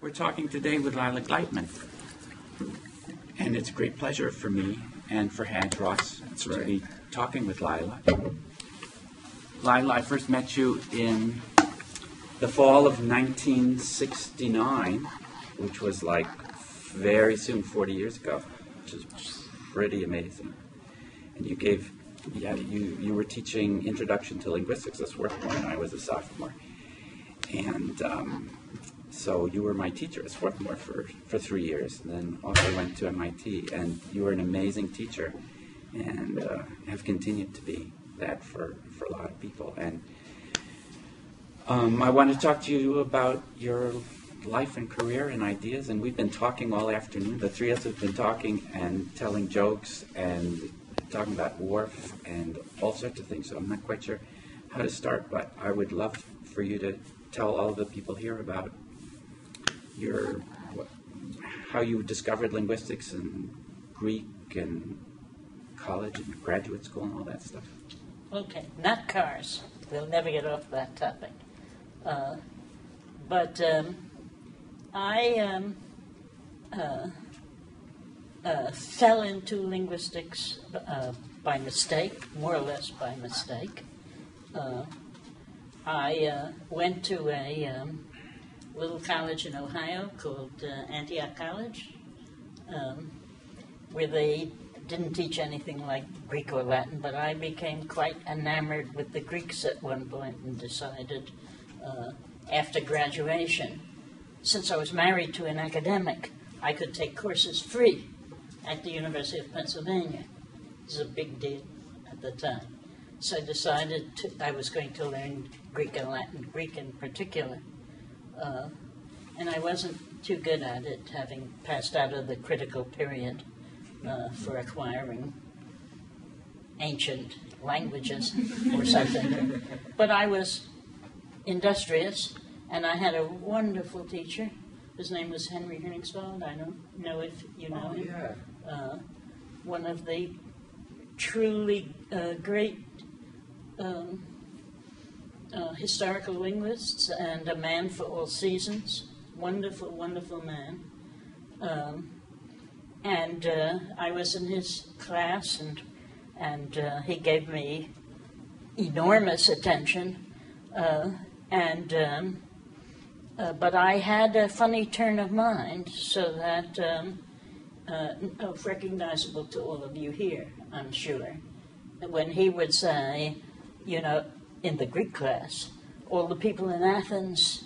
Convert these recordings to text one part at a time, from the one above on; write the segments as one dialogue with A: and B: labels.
A: We're talking today with Lila Gleitman. And it's a great pleasure for me and for Hadros to be talking with Lila. Lila, I first met you in the fall of 1969, which was like very soon, 40 years ago, which is pretty amazing. And you gave, you were teaching Introduction to Linguistics as sophomore, and I was a sophomore. And so you were my teacher as sophomore for 3 years, and then also went to MIT. And you were an amazing teacher, and have continued to be that for a lot of people. And I want to talk to you about your life and career and ideas, and we've been talking all afternoon. The three of us have been talking and telling jokes and talking about Worf and all sorts of things, so I'm not quite sure how to start, but I would love for you to tell all of the people here about how you discovered linguistics and Greek and college and graduate school and all that stuff.
B: Okay, not cars. We'll never get off that topic. But I fell into linguistics by mistake, more or less by mistake. I went to a little college in Ohio called Antioch College, where they didn't teach anything like Greek or Latin, but I became quite enamored with the Greeks at one point and decided after graduation, since I was married to an academic, I could take courses free at the University of Pennsylvania. It was a big deal at the time. So I decided I was going to learn Greek and Latin, Greek in particular. And I wasn't too good at it, having passed out of the critical period for acquiring ancient languages or something. But I was industrious, and I had a wonderful teacher. His name was Henry Herningsveld. I don't know if you know him. Yeah. One of the truly great historical linguists and a man for all seasons. Wonderful, wonderful man. And I was in his class, and he gave me enormous attention. But I had a funny turn of mind, so that recognizable to all of you here, I'm sure. When he would say, you know, in the Greek class, all the people in Athens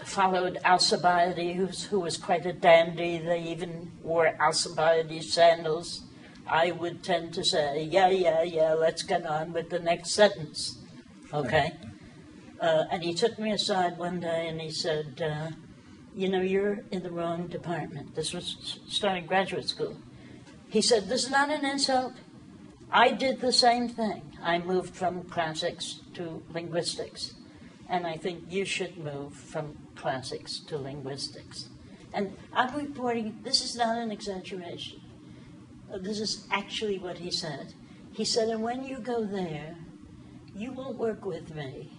B: followed Alcibiades, who was quite a dandy. They even wore Alcibiades sandals. I would tend to say, yeah, let's get on with the next sentence, okay? And he took me aside one day and he said, you know, you're in the wrong department. This was starting graduate school. He said, this is not an insult. I did the same thing. I moved from classics to linguistics. And I think you should move from classics to linguistics. And I'm reporting, this is not an exaggeration. This is actually what he said. He said, and when you go there, you will work with me.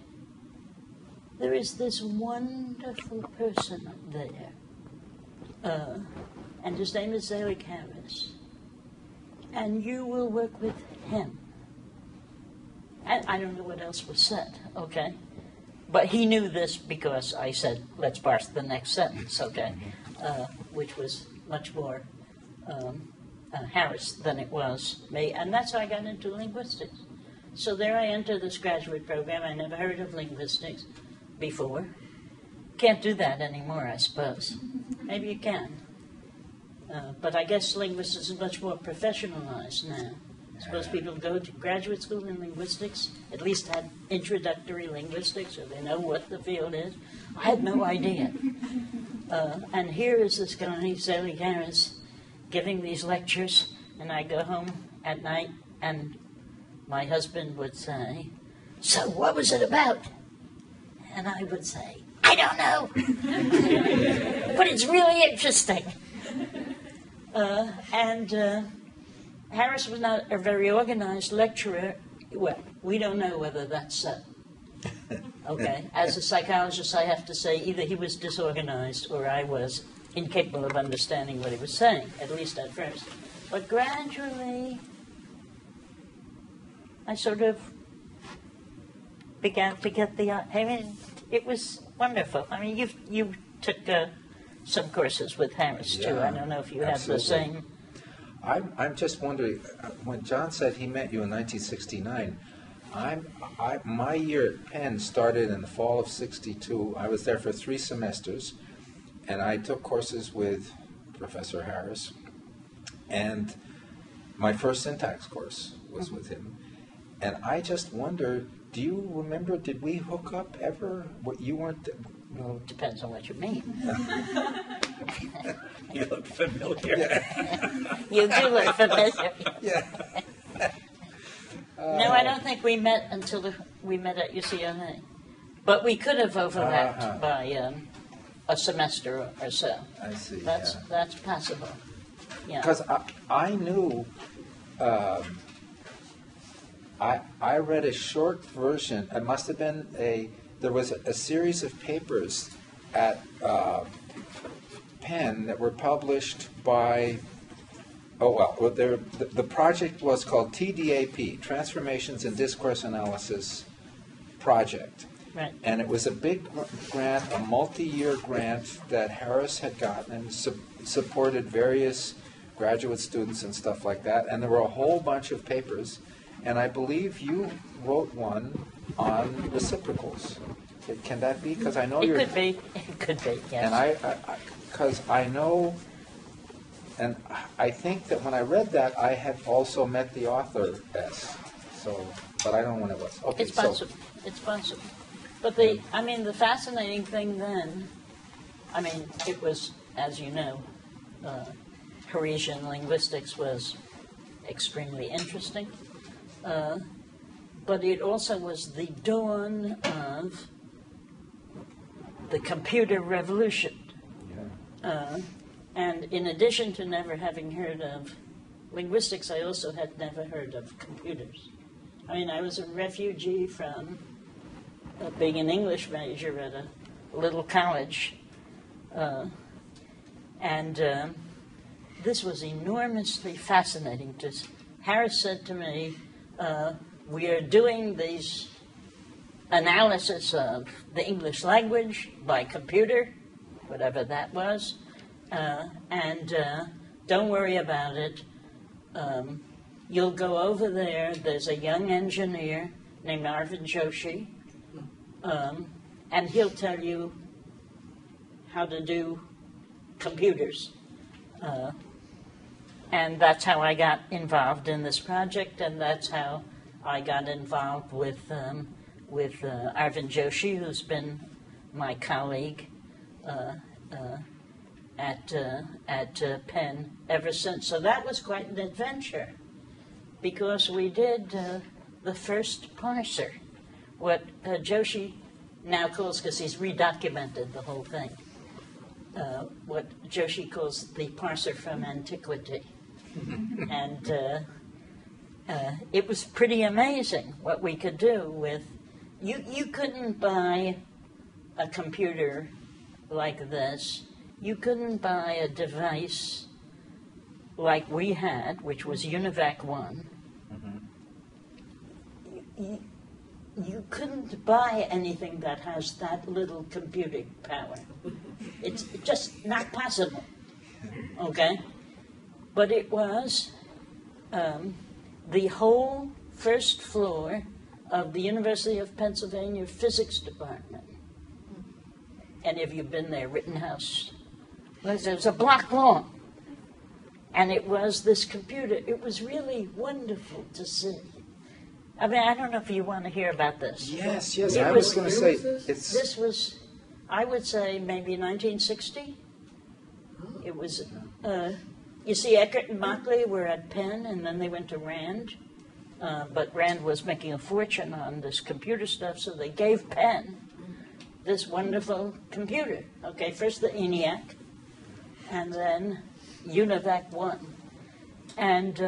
B: There is this wonderful person there, and his name is Zelig Harris, and you will work with him. And I don't know what else was said, okay? But he knew this because I said, let's parse the next sentence, okay? Which was much more Harris than it was me, and that's how I got into linguistics. So there I entered this graduate program. I never heard of linguistics before. Can't do that anymore, I suppose. Maybe you can. But I guess linguistics is much more professionalized now. I suppose people go to graduate school in linguistics, at least had introductory linguistics, or they know what the field is. I had no idea. And here is this guy, Zelig Harris, giving these lectures, and I go home at night, and my husband would say, so what was it about? And I would say, I don't know, but it's really interesting. Harris was not a very organized lecturer. Well, we don't know whether that's so. Okay, as a psychologist, I have to say either he was disorganized or I was incapable of understanding what he was saying, at least at first. But gradually, I sort of began to get I mean, it was wonderful. I mean, you took some courses with Harris, too. I don't know if you have the same.
C: I'm just wondering, when John said he met you in 1969, my year at Penn started in the fall of '62. I was there for 3 semesters, and I took courses with Professor Harris, and my first syntax course was with him. And I just wonder, do you remember, did we hook up ever? What, you weren't...
B: Well, depends on what you mean.
A: You look familiar.
C: Yeah.
B: You do look familiar.
C: Yeah.
B: No, I don't think we met until we met at UCLA. But we could have overlapped by a semester or so.
C: I see.
B: That's possible. Yeah.
C: Because I knew, I read a short version. It must have been there was a series of papers at Penn that were published by, the project was called TDAP, Transformations in Discourse Analysis Project.
B: Right.
C: And it was a big grant, a multi-year grant that Harris had gotten and supported various graduate students and stuff like that. And there were a whole bunch of papers. And I believe you wrote one on reciprocals. Can that be? Because I know you're...
B: It could be, yes.
C: And because I know, and I think that when I read that, I had also met the author, S. So, but I don't know when it was. Okay,
B: It's possible. It's possible. But the fascinating thing then, it was, as you know, Parisian linguistics was extremely interesting. But it also was the dawn of the computer revolution.
C: Yeah.
B: And in addition to never having heard of linguistics, I also had never heard of computers. I was a refugee from being an English major at a little college. And this was enormously fascinating. Harris said to me, we are doing these analysis of the English language by computer, whatever that was, and don't worry about it. You'll go over there. There's a young engineer named Arvind Joshi, and he'll tell you how to do computers. And that's how I got involved in this project, and that's how I got involved with Arvind Joshi, who's been my colleague at Penn ever since. So that was quite an adventure, because we did the first parser, what Joshi now calls, because he's redocumented the whole thing, what Joshi calls the parser from antiquity. And it was pretty amazing what we could do with... You couldn't buy a computer like this. You couldn't buy a device like we had, which was UNIVAC 1. Mm-hmm. You couldn't buy anything that has that little computing power. It's just not possible, okay? But it was the whole first floor of the University of Pennsylvania Physics Department. Any of you been there, Rittenhouse? It was a block long. And it was this computer. It was really wonderful to see. I don't know if you want to hear about this.
C: Yes. I was going to say,
B: this was, I would say, maybe 1960. It was, you see, Eckert and Mockley were at Penn, and then they went to Rand. But Rand was making a fortune on this computer stuff, so they gave Penn this wonderful computer. Okay, first the ENIAC, and then UNIVAC 1. And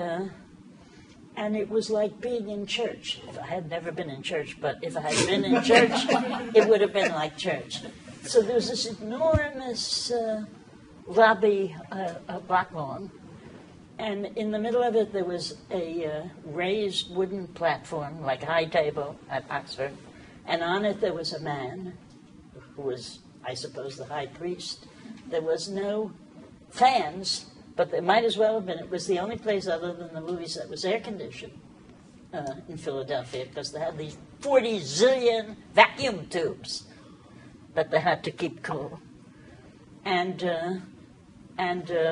B: And it was like being in church. I had never been in church, but if I had been in church, it would have been like church. So there was this enormous lobby, a block long, and in the middle of it there was a raised wooden platform, like a high table at Oxford, and on it there was a man who was, I suppose, the high priest. There was no fans, but there might as well have been. It was the only place other than the movies that was air-conditioned in Philadelphia, because they had these 40 zillion vacuum tubes that they had to keep cool. And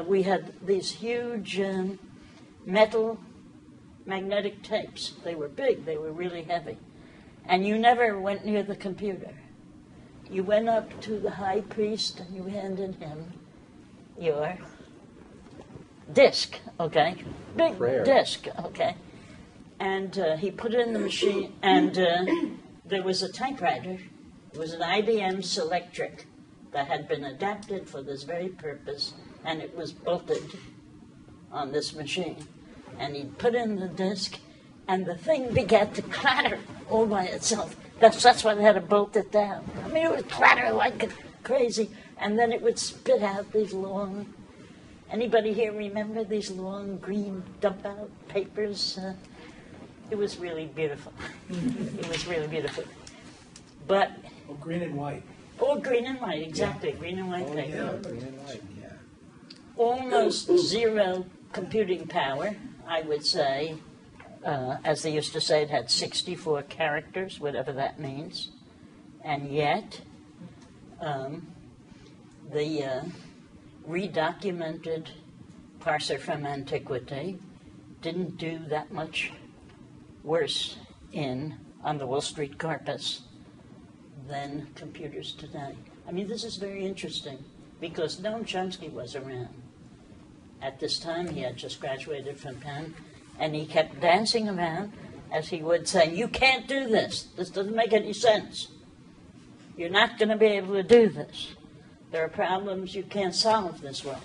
B: we had these huge metal magnetic tapes. They were big. They were really heavy. And you never went near the computer. You went up to the high priest and you handed him your disc, okay? Big
C: Prayer.
B: disc, okay? And he put it in the machine, and there was a typewriter. It was an IBM Selectric that had been adapted for this very purpose, and it was bolted on this machine. And he put in the disc, and the thing began to clatter all by itself. That's why they had to bolt it down. I mean, it would clatter like crazy, and then it would spit out these long... Anybody here remember these long green dump-out papers? It was really beautiful. It was really beautiful. But...
D: Oh, green and white.
B: Oh, green and white, exactly.
D: Yeah.
B: Green and white
D: Oh,
B: paper.
D: yeah, green and white, yeah.
B: Almost zero computing power, I would say. As they used to say, it had 64 characters, whatever that means. And yet, the redocumented parser from antiquity didn't do that much worse on the Wall Street corpus than computers today. I mean, this is very interesting because Noam Chomsky was around. At this time, he had just graduated from Penn, and he kept dancing around, as he would, saying, "You can't do this. This doesn't make any sense. You're not going to be able to do this. There are problems you can't solve this way."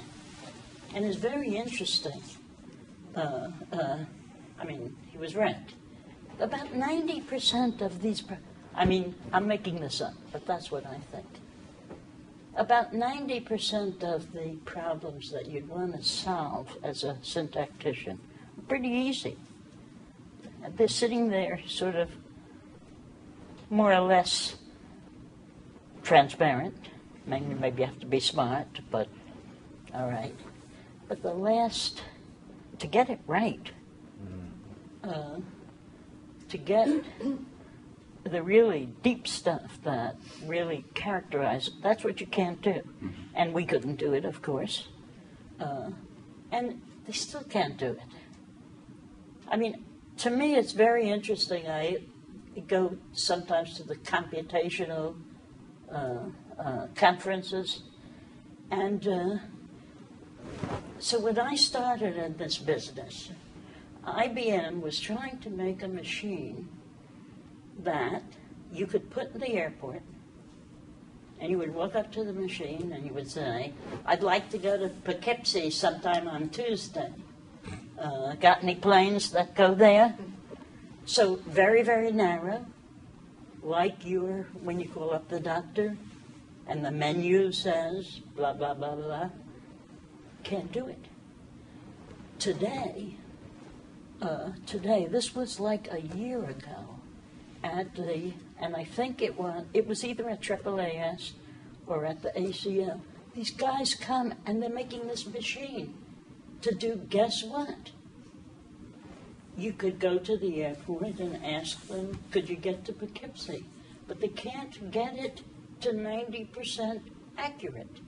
B: And it's very interesting. I mean, he was right. About 90% of these, I'm making this up, but that's what I think. About 90% of the problems that you'd want to solve as a syntactician are pretty easy. They're sitting there sort of more or less transparent. Maybe you have to be smart, but all right. But the last, to get it right, to get the really deep stuff that really characterizes, that's what you can't do. And we couldn't do it, of course. And they still can't do it. I mean, to me, it's very interesting. I go sometimes to the computational conferences. And so when I started in this business, IBM was trying to make a machine that you could put in the airport, and you would walk up to the machine and you would say, "I'd like to go to Poughkeepsie sometime on Tuesday. Got any planes that go there?" So very, very narrow, like when you call up the doctor and the menu says blah, blah, blah, blah. Can't do it. Today, this was like a year ago and I think it was either at AAAS or at the ACL. These guys come and they're making this machine to do, guess what? You could go to the airport and ask them, could you get to Poughkeepsie? But they can't get it to 90% accurate.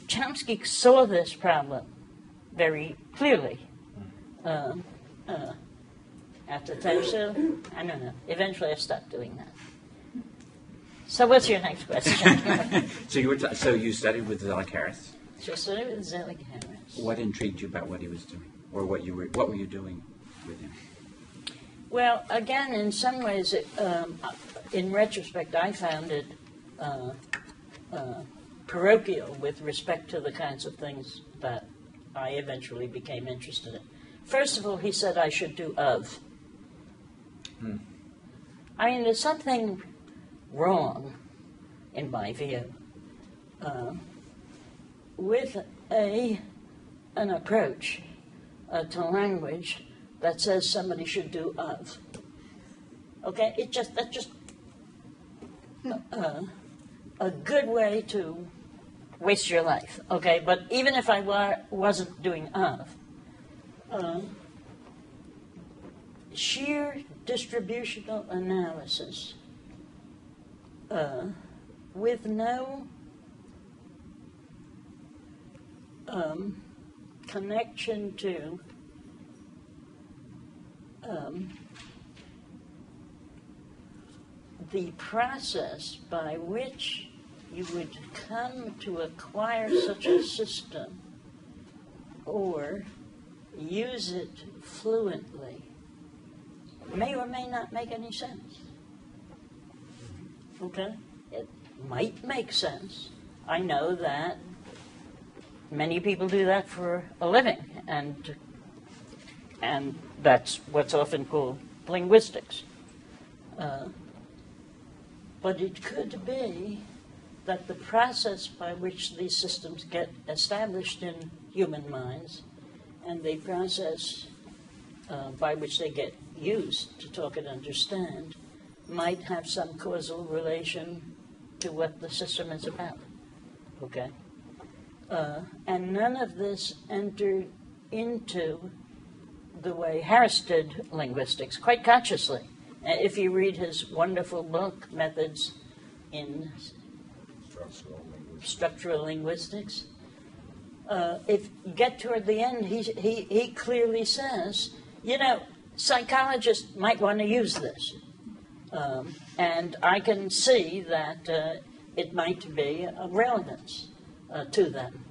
B: Chomsky saw this problem very clearly at the time, so I don't know. Eventually I stopped doing that. So what's your next question?
A: So you studied with Zelig Harris.
B: So I studied with Zelig Harris.
A: What intrigued you about what he was doing? Or what were you doing with him?
B: Well, again, in some ways, in retrospect, I found it parochial with respect to the kinds of things that I eventually became interested in. First of all, he said I should do of. I mean, there's something wrong, in my view, with an approach to language that says somebody should do of. Okay, that's just a good way to waste your life. Okay, but even if I wasn't doing of, sheer distributional analysis with no connection to the process by which you would come to acquire such a system or use it fluently may or may not make any sense. Okay? It might make sense. I know that many people do that for a living, and that's what's often called linguistics. But it could be that the process by which these systems get established in human minds and the process by which they get used to talk and understand might have some causal relation to what the system is about. Okay? And none of this entered into the way Harris did linguistics, quite consciously. If you read his wonderful book, Methods in Structural Linguistics, if you get toward the end, he clearly says, you know, psychologists might want to use this. And I can see that it might be of relevance to them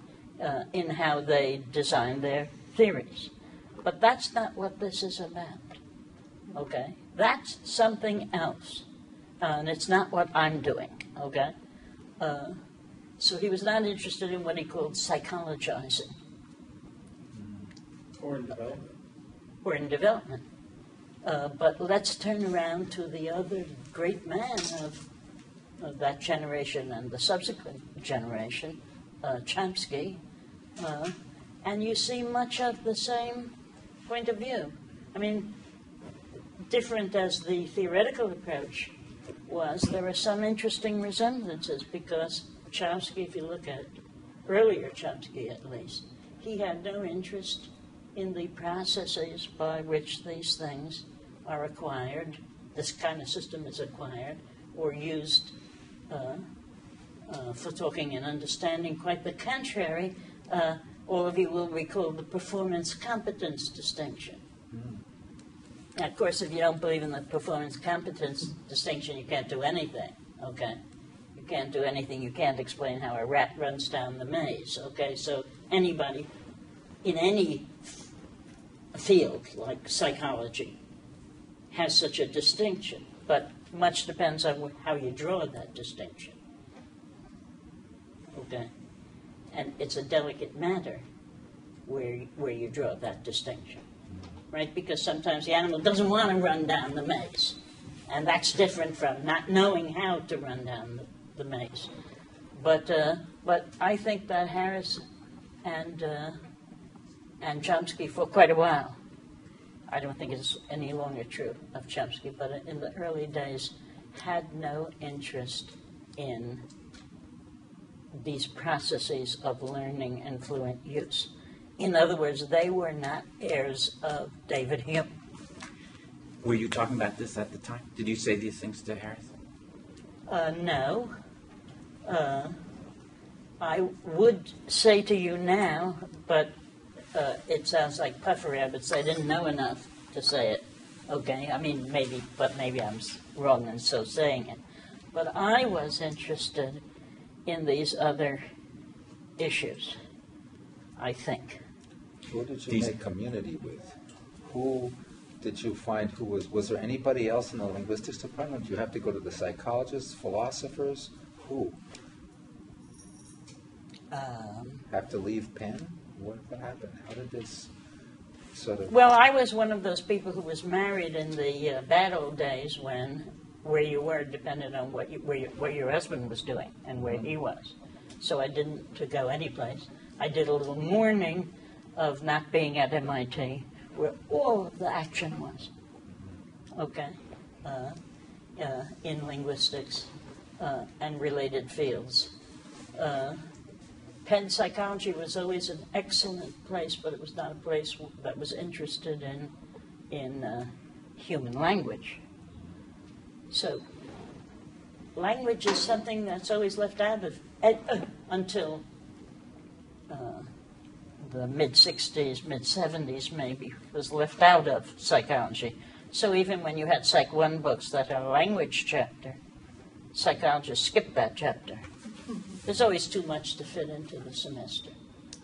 B: in how they design their theories. But that's not what this is about. Okay? That's something else. And it's not what I'm doing. Okay? So he was not interested in what he called psychologizing.
D: Or in development.
B: Or in development. But let's turn around to the other great man of that generation and the subsequent generation, Chomsky, and you see much of the same point of view. I mean, different as the theoretical approach was, there are some interesting resemblances because Chomsky, if you look at earlier Chomsky at least, he had no interest in the processes by which these things are acquired, this kind of system is acquired or used for talking and understanding. Quite the contrary, all of you will recall the performance competence distinction. Now, of course, if you don't believe in the performance competence distinction, you can't do anything, okay? You can't do anything. You can't explain how a rat runs down the maze, okay? So anybody in any field, like psychology, has such a distinction, but much depends on how you draw that distinction, okay? And it's a delicate matter where you draw that distinction. Right? Because sometimes the animal doesn't want to run down the maze. And that's different from not knowing how to run down the maze. But I think that Harris and Chomsky for quite a while, I don't think it's any longer true of Chomsky, but in the early days had no interest in these processes of learning and fluent use. In other words, they were not heirs of David Hume.
A: Were you talking about this at the time? Did you say these things to Harris?
B: No. I would say to you now, but it sounds like puffery. I would say I didn't know enough to say it. Okay? I mean, maybe I'm wrong in so saying it. But I was interested in these other issues, I think.
C: Who did you make community with? Who did you find who was there anybody else in the linguistics department? Do you have to go to the psychologists, philosophers? Who? Have to leave Penn? What happened? How did this sort of...
B: Well, I was one of those people who was married in the bad old days where you were dependent on what your husband was doing and where he was. So I didn't to go anyplace. I did a little mourning of not being at MIT, where all of the action was. Okay, in linguistics and related fields. Penn Psychology was always an excellent place, but it was not a place that was interested in human language. So language is something that's always left out of until the mid-60s, mid-70s maybe, was left out of psychology. So even when you had Psych 1 books that had a language chapter, psychologists skipped that chapter. There's always too much to fit into the semester.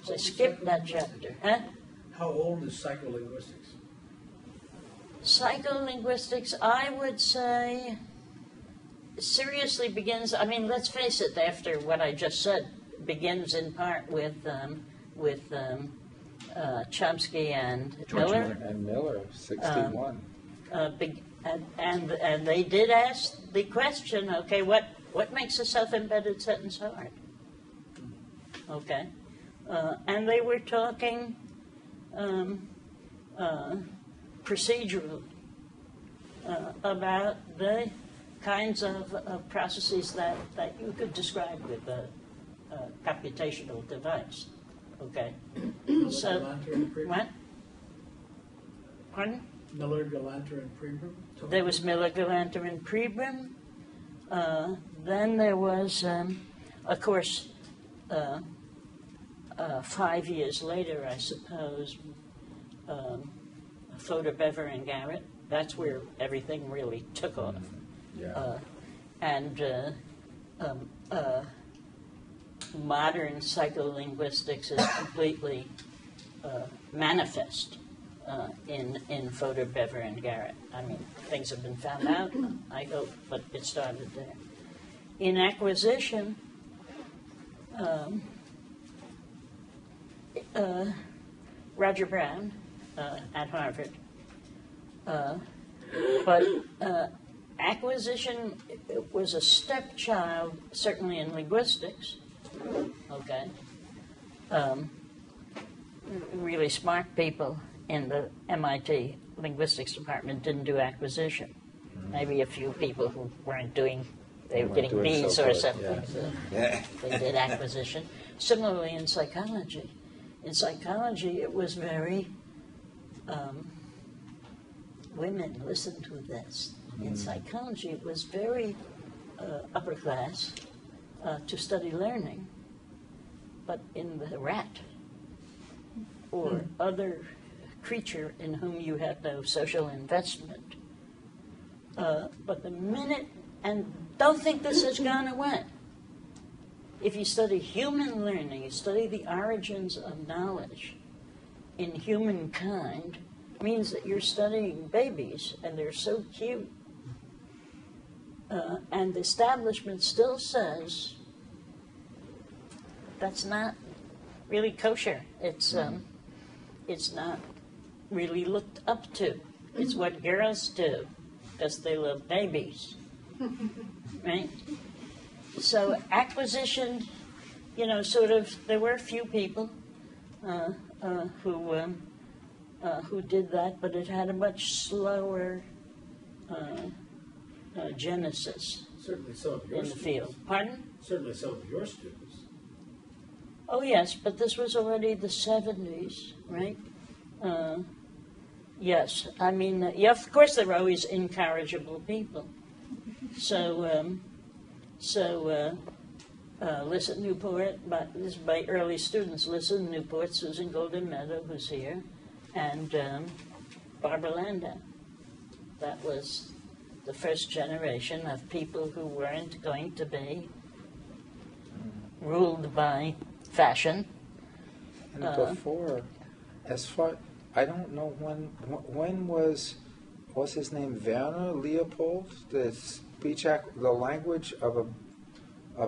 B: So they skipped that chapter. Huh?
D: How old is psycholinguistics?
B: Psycholinguistics, I would say, seriously begins, I mean, let's face it, after what I just said, begins in part with Chomsky and Miller.
C: And Miller, 61.
B: And they did ask the question, okay, what makes a self-embedded sentence hard? Okay. And they were talking procedural about the kinds of processes that you could describe with a computational device. Okay. So, what? Pardon?
D: Miller, Galanter, and Pribram?
B: There was Miller, Galanter, and Pribram. Then there was, of course, 5 years later, I suppose, Fodor, Bever, and Garrett. That's where everything really took off.
C: Yeah.
B: Modern psycholinguistics is completely manifest in Fodor, Bever, and Garrett. I mean, things have been found out, I hope, but it started there. In acquisition, Roger Brown at Harvard, but acquisition was a stepchild, certainly in linguistics. Okay, really smart people in the MIT linguistics department didn't do acquisition. Maybe a few people who weren't doing, they were getting B's or something.
C: Yeah.
B: They did acquisition. Similarly, in psychology. In psychology, it was very, women, listen to this. In psychology, it was very upper class to study learning. But in the rat or other creature in whom you have no social investment, but the minute, and don't think this has gone away. If you study human learning, you study the origins of knowledge in humankind, means that you're studying babies, and they're so cute. And the establishment still says that's not really kosher. It's not really looked up to. It's what girls do because they love babies, right? So acquisition, sort of. There were a few people who did that, but it had a much slower genesis.
D: Certainly some of your
B: in the
D: students.
B: field. Pardon?
D: Certainly some of your students.
B: Oh yes, but this was already the 70s, right? Yes, I mean, of course there were always incorrigible people. So, Lissa Newport, this is by early students, Lissa Newport, Susan Golden Meadow, who's here, and Barbara Landau. That was the first generation of people who weren't going to be ruled by fashion.
C: And before, as far, I don't know when was his name, Werner Leopold, the language of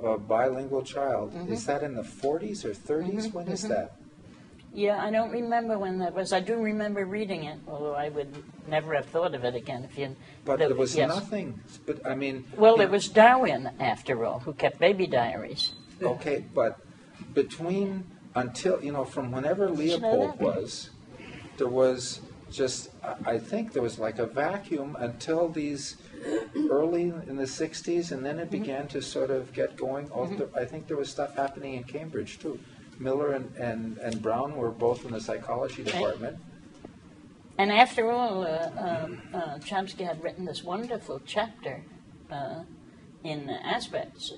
C: a bilingual child. Mm-hmm. Is that in the 40s or 30s? When is that?
B: Yeah, I don't remember when that was. I do remember reading it, although I would never have thought of it again if you.
C: But there was
B: yes.
C: nothing, but I mean.
B: Well, it was Darwin, after all, who kept baby diaries.
C: Okay, but between, until, from whenever
B: Did you know
C: Leopold
B: that?
C: was, there was just, I think there was like a vacuum until these early in the 60s, and then it began to sort of get going. I think there was stuff happening in Cambridge, too. Miller and Brown were both in the psychology department.
B: And after all, Chomsky had written this wonderful chapter in Aspects,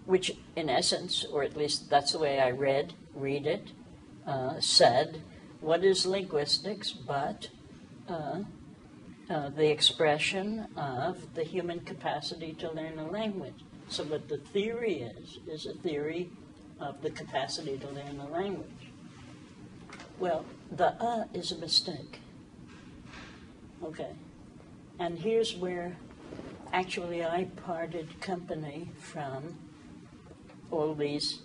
B: which in essence, or at least that's the way I read it, said, what is linguistics but the expression of the human capacity to learn a language? So what the theory is a theory of the capacity to learn a language. Well, the is a mistake. Okay. And here's where actually I parted company from all these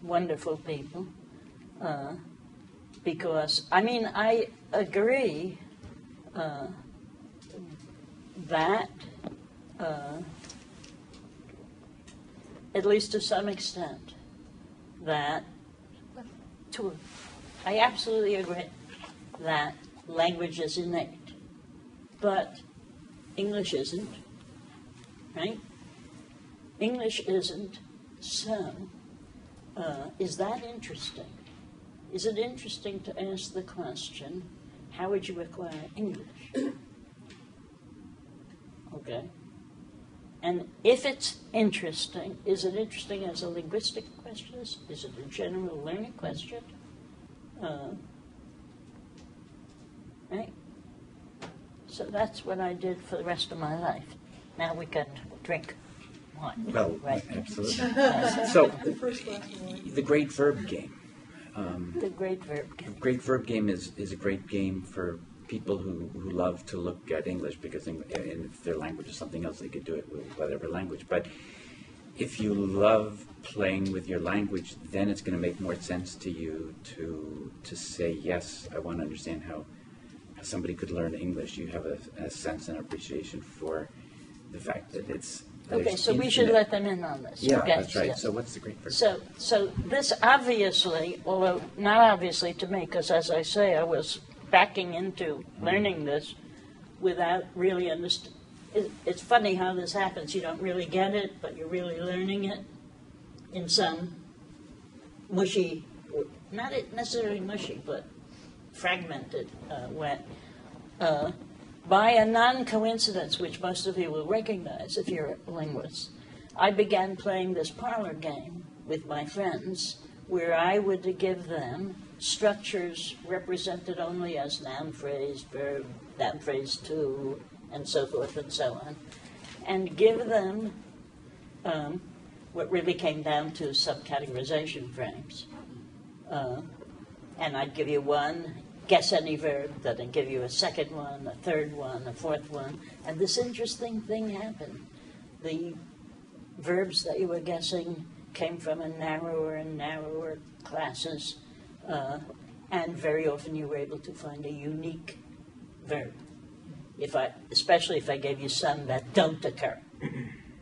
B: wonderful people, because, I mean, I agree that, at least to some extent, that, I absolutely agree that language is innate, but English isn't, right? English isn't, so is that interesting? Is it interesting to ask the question, how would you acquire English? Okay. And if it's interesting, is it interesting as a linguistic question? Is it a general learning question? Right? So that's what I did for the rest of my life. Now we can drink wine.
A: Well,
B: right?
A: absolutely. So, the great verb game.
B: The great verb game.
A: Great verb game is a great game for people who love to look at English, because if their language is something else, they could do it with whatever language. But if you love playing with your language, then it's going to make more sense to you to say, yes, I want to understand how somebody could learn English. You have a sense and appreciation for the fact that it's
B: Okay, so we should let them in on this.
A: Yeah,
B: okay,
A: that's right.
B: yes.
A: So what's the great verb?
B: So this obviously, although not obviously to me, because as I say, I was backing into learning this without really understanding. It's funny how this happens. You don't really get it, but you're really learning it in some mushy, not necessarily mushy, but fragmented way. By a non-coincidence, which most of you will recognize if you're a linguist, I began playing this parlor game with my friends, where I would give them structures represented only as noun phrase, verb, noun phrase two, and so forth and so on, and give them what really came down to subcategorization frames. And I'd give you one, guess any verb, then I'd give you a second one, a third one, a fourth one, and this interesting thing happened. The verbs that you were guessing came from a narrower and narrower classes, and very often you were able to find a unique verb. Especially if I gave you some that don't occur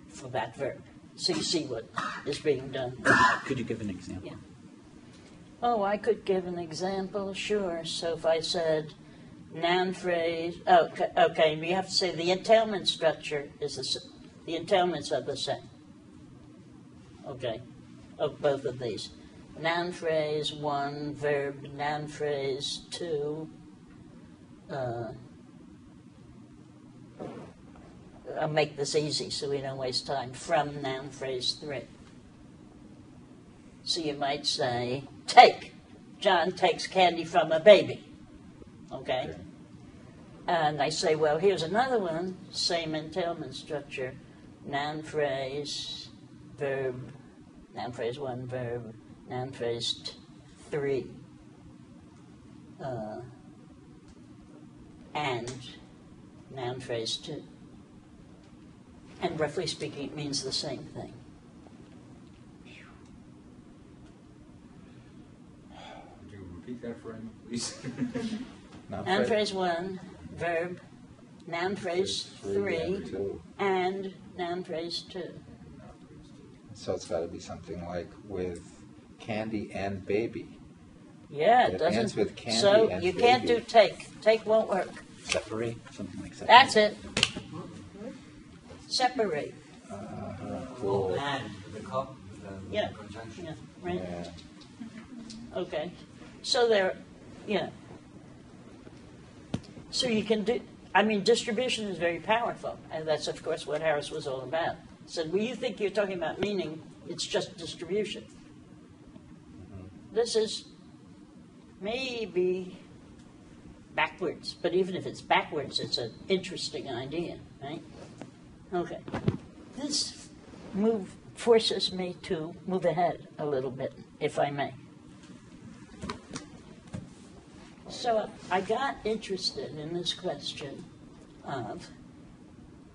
B: for that verb. So you see what is being done.
A: Could you give an example?
B: Yeah. Oh, I could give an example, sure. So if I said noun phrase, okay, we have to say the entailment structure is the entailments are the same. Okay, of both of these. Noun phrase one, verb, noun phrase two. I'll make this easy so we don't waste time. From noun phrase three. So you might say, take. John takes candy from a baby. Okay? And I say, well, here's another one, same entailment structure. Noun phrase, verb, noun phrase one, verb, noun phrase three. And noun phrase two. And roughly speaking, it means the same thing.
E: that for him, please?
B: Noun phrase 1, verb, noun phrase 3,
C: 2.
B: and noun phrase 2.
C: So it's got to be something like with candy and baby.
B: Yeah,
C: It
B: it doesn't.
C: ends with candy
B: so
C: and
B: you can't
C: baby.
B: do take. Take won't work.
A: Separate, something like that.
B: That's it. Separate.
C: Cool.
E: And the cup, the
B: Yeah.
E: conjunction.
B: Yeah. Right.
C: Yeah.
B: Okay. So there. Yeah. So you can do. I mean, distribution is very powerful, and that's of course what Harris was all about. Said, well, you think you're talking about meaning? It's just distribution. This is maybe backwards, but even if it's backwards, it's an interesting idea, right? Okay. This move forces me to move ahead a little bit, if I may. So I got interested in this question of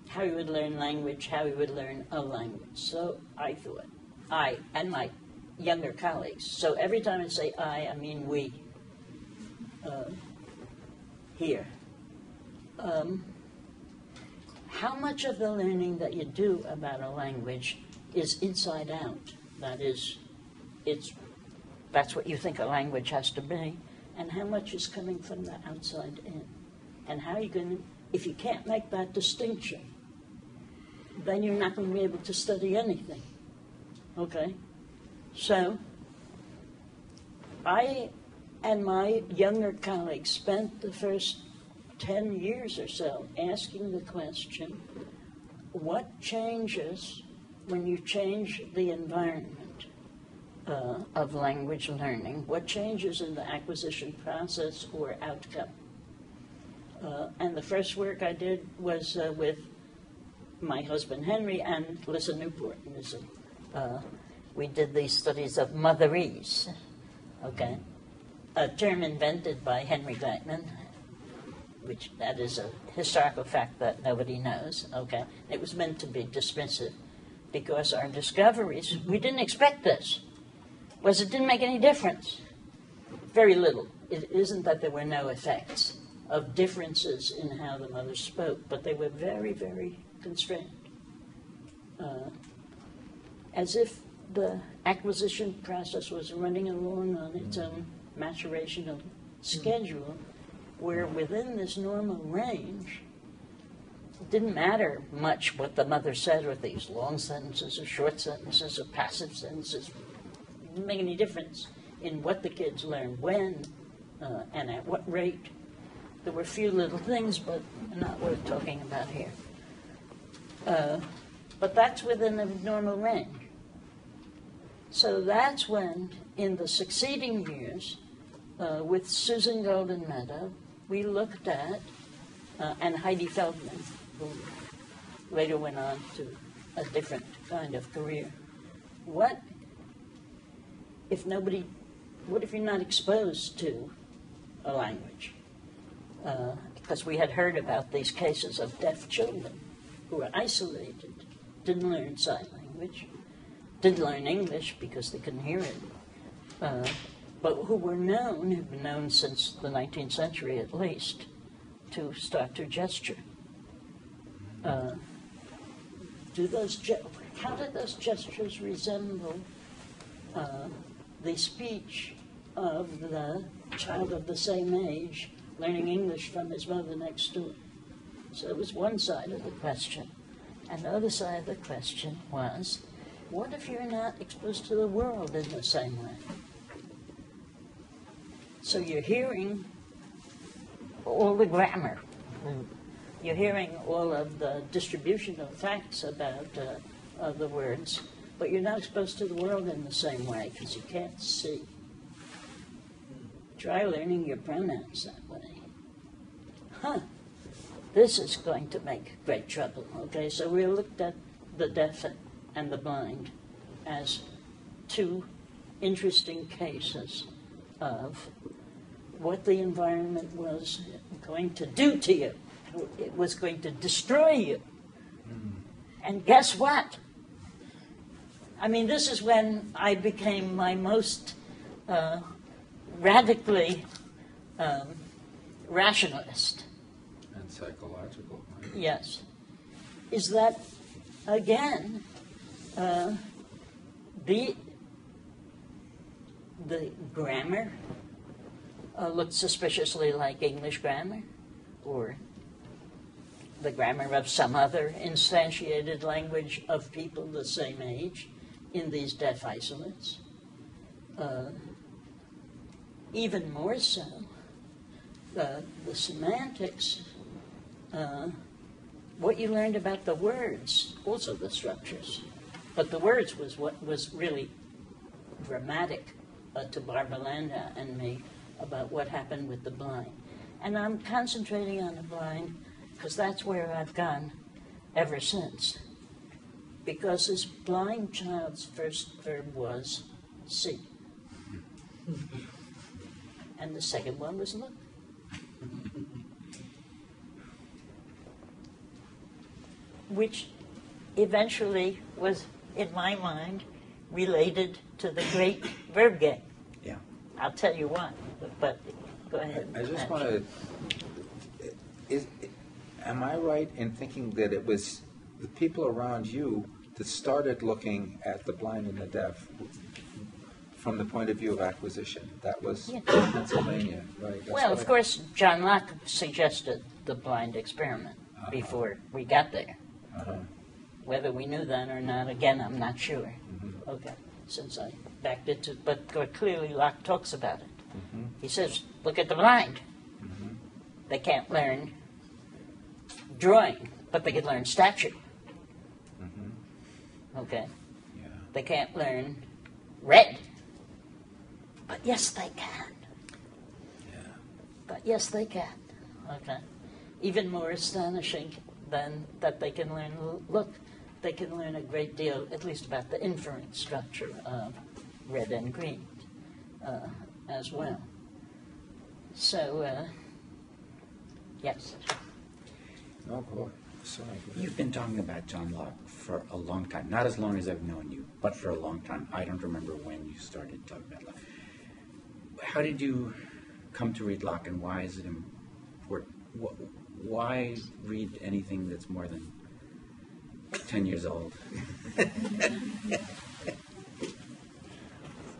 B: how you would learn language, how you would learn a language. So I thought, I and my younger colleagues, so every time I say I mean we here. How much of the learning that you do about a language is inside out? That is, that's what you think a language has to be, and how much is coming from the outside in? And how are you going to, if you can't make that distinction, then you're not going to be able to study anything. Okay? So, I and my younger colleagues spent the first 10 years or so asking the question, what changes when you change the environment of language learning? What changes in the acquisition process or outcome? And the first work I did was with my husband Henry and Lisa Newport. We did these studies of motherese, okay? A term invented by Henry Gleitman, which that is a historical fact that nobody knows, okay? It was meant to be dismissive because our discoveries, we didn't expect this, was it didn't make any difference. Very little. It isn't that there were no effects of differences in how the mother spoke, but they were very, very constrained. As if the acquisition process was running along on its own maturational schedule, where within this normal range, it didn't matter much what the mother said, or these long sentences or short sentences or passive sentences. It didn't make any difference in what the kids learned, when, and at what rate. There were a few little things, but not worth talking about here. But that's within the normal range. So that's when, in the succeeding years, with Susan Golden Meadow, we looked at, and Heidi Feldman, who later went on to a different kind of career. What if you're not exposed to a language? Because we had heard about these cases of deaf children who were isolated, didn't learn sign language, didn't learn English because they couldn't hear it, but who were known, have been known since the 19th century at least, to start to gesture. How do those gestures resemble the speech of the child of the same age learning English from his mother next door? So it was one side of the question. And the other side of the question was, what if you're not exposed to the world in the same way? So you're hearing all the grammar. You're hearing all of the distributional facts about the words, but you're not exposed to the world in the same way because you can't see. Try learning your pronouns that way. This is going to make great trouble, okay? So we looked at the deaf and the blind as two interesting cases of what the environment was going to do to you. It was going to destroy you. And guess what? I mean, this is when I became my most radically rationalist.
C: And psychological. Right?
B: Yes. Is that, again, the grammar looked suspiciously like English grammar, or the grammar of some other instantiated language of people the same age in these deaf isolates. Even more so, the semantics, what you learned about the words, also the structures, but the words was what was really dramatic to Barbara Landau and me about what happened with the blind. And I'm concentrating on the blind because that's where I've gone ever since. Because this blind child's first verb was see. And the second one was look. Which eventually was, in my mind, related to the great verb game.
A: Yeah.
B: I'll tell you why, but go ahead.
C: I just want to, am I right in thinking that it was the people around you that started looking at the blind and the deaf from the point of view of acquisition? That was Pennsylvania, right? That's
B: Well,
C: what
B: of course, John Locke suggested the blind experiment before we got there. Whether we knew that or not, again, I'm not sure. Okay, since I backed it to, but clearly Locke talks about it. He says, look at the blind. They can't learn drawing, but they can learn statue. Okay?
C: Yeah.
B: They can't learn read. But yes, they can.
C: Yeah.
B: But yes, they can. Okay? Even more astonishing than that they can learn look. They can learn a great deal, at least about the inference structure of red and green as well. So, yes.
C: Oh, boy. Sorry.
A: You've been talking about John Locke for a long time. Not as long as I've known you, but for a long time. I don't remember when you started talking about Locke. How did you come to read Locke, and why is it important? Why read anything that's more than 10 years old?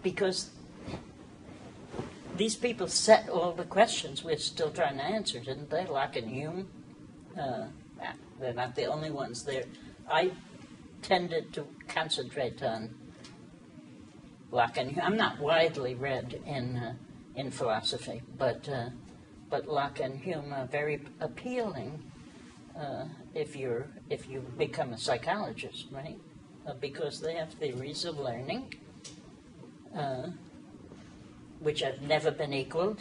B: Because these people set all the questions we're still trying to answer, didn't they? Locke and Hume. They're not the only ones there. I tended to concentrate on Locke and Hume. I'm not widely read in philosophy, but Locke and Hume are very appealing if you become a psychologist, right? Because they have theories of learning, which have never been equaled,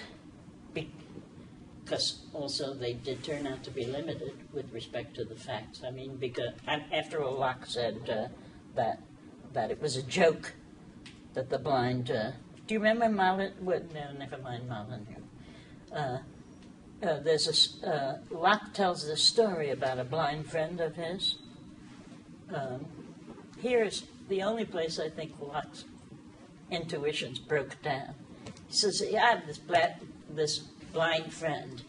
B: because also they did turn out to be limited with respect to the facts. I mean, because after all, Locke said that it was a joke that the blind. Do you remember Molyneux? Well, no, never mind Molyneux. Locke tells this story about a blind friend of his. Here's the only place I think Locke's intuitions broke down. He says, I have this blind friend,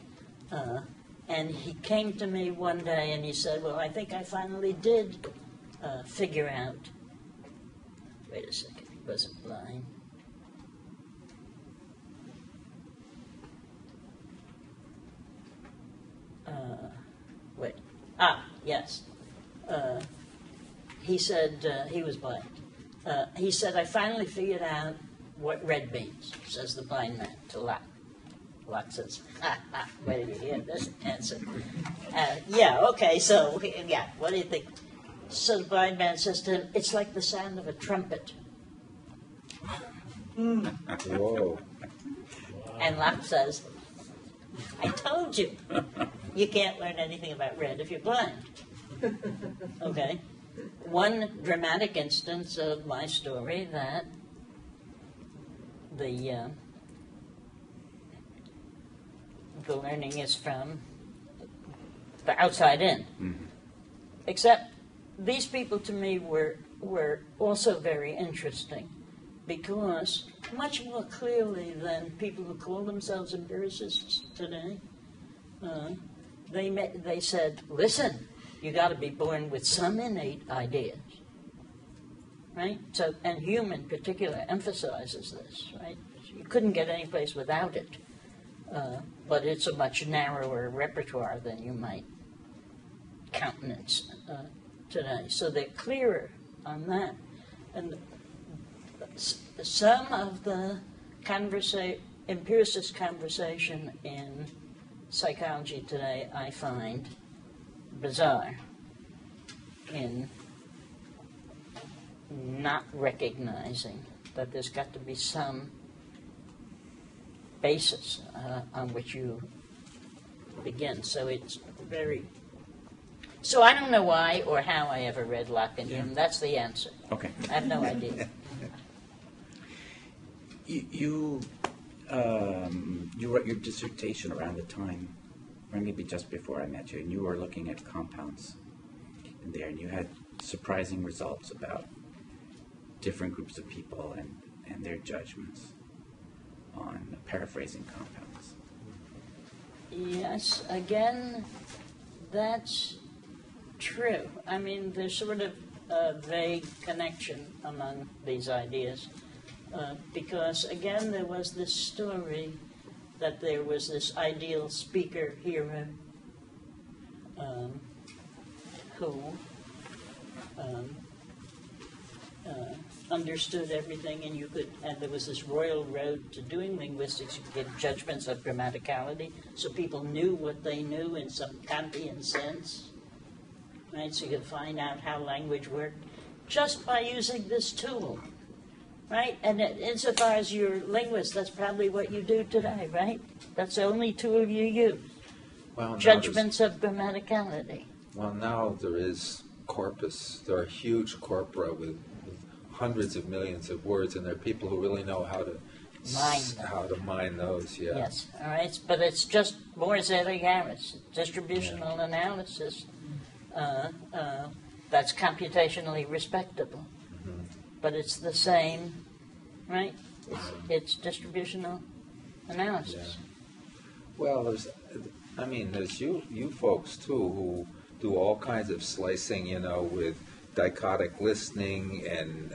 B: and he came to me one day and he said, well, I think I finally did figure out. Wait a second, he wasn't blind. Yes. He said he was blind. He said, I finally figured out what red means, says the blind man to Locke. Locke says, where did you hear this answer? Yeah, okay, so, yeah, what do you think? So the blind man says to him, it's like the sound of a trumpet.
C: Whoa.
B: And Locke says, I told you, you can't learn anything about red if you're blind. Okay? One dramatic instance of my story that the learning is from the outside in. Mm-hmm. Except these people to me were also very interesting because much more clearly than people who call themselves empiricists today, they said, listen, you got to be born with some innate ideas, right? So, and Hume in particular emphasizes this, right? You couldn't get any place without it, but it's a much narrower repertoire than you might countenance today. So they're clearer on that. And some of the empiricist conversation in psychology today I find bizarre in not recognizing that there's got to be some basis on which you begin. So it's very... So I don't know why or how I ever read Locke and Hume. That's the answer.
A: Okay.
B: I have no idea.
A: You wrote your dissertation around the time, or maybe just before I met you, and you were looking at compounds in there, and you had surprising results about different groups of people and their judgments on paraphrasing compounds.
B: Yes, again, that's true. I mean, there's sort of a vague connection among these ideas. Because, again, there was this story that there was this ideal speaker hero who understood everything, and there was this royal road to doing linguistics. You could get judgments of grammaticality, so people knew what they knew in some Kantian sense, right? So you could find out how language worked just by using this tool. Right? And insofar as you're a linguist, that's probably what you do today, right? That's the only tool you use.
C: Well,
B: Judgments of grammaticality.
C: Well, now there is corpus. There are huge corpora with hundreds of millions of words, and there are people who really know how to mine those. Yeah.
B: Yes. All right. But it's just more Zeta-Yaris, distributional analysis. That's computationally respectable.
C: Mm-hmm.
B: But it's the same, right? It's distributional analysis.
C: Yeah. Well, there's you folks too who do all kinds of slicing, with dichotic listening and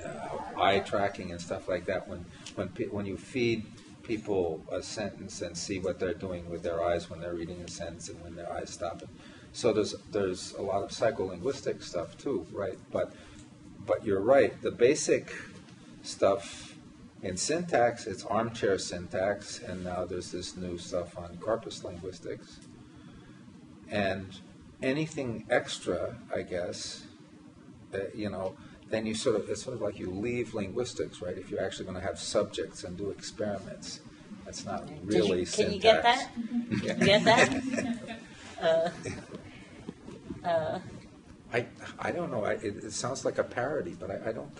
C: eye tracking and stuff like that. When you feed people a sentence and see what they're doing with their eyes when they're reading a sentence and when their eyes stop it. So there's a lot of psycholinguistic stuff too, right? But you're right. The basic stuff in syntax, it's armchair syntax, and now there's this new stuff on corpus linguistics. And anything extra, I guess, then it's sort of like you leave linguistics, right? If you're actually going to have subjects and do experiments, that's not really syntax.
B: Can you get that? Can you get that?
C: I don't know. It sounds like a parody, but I don't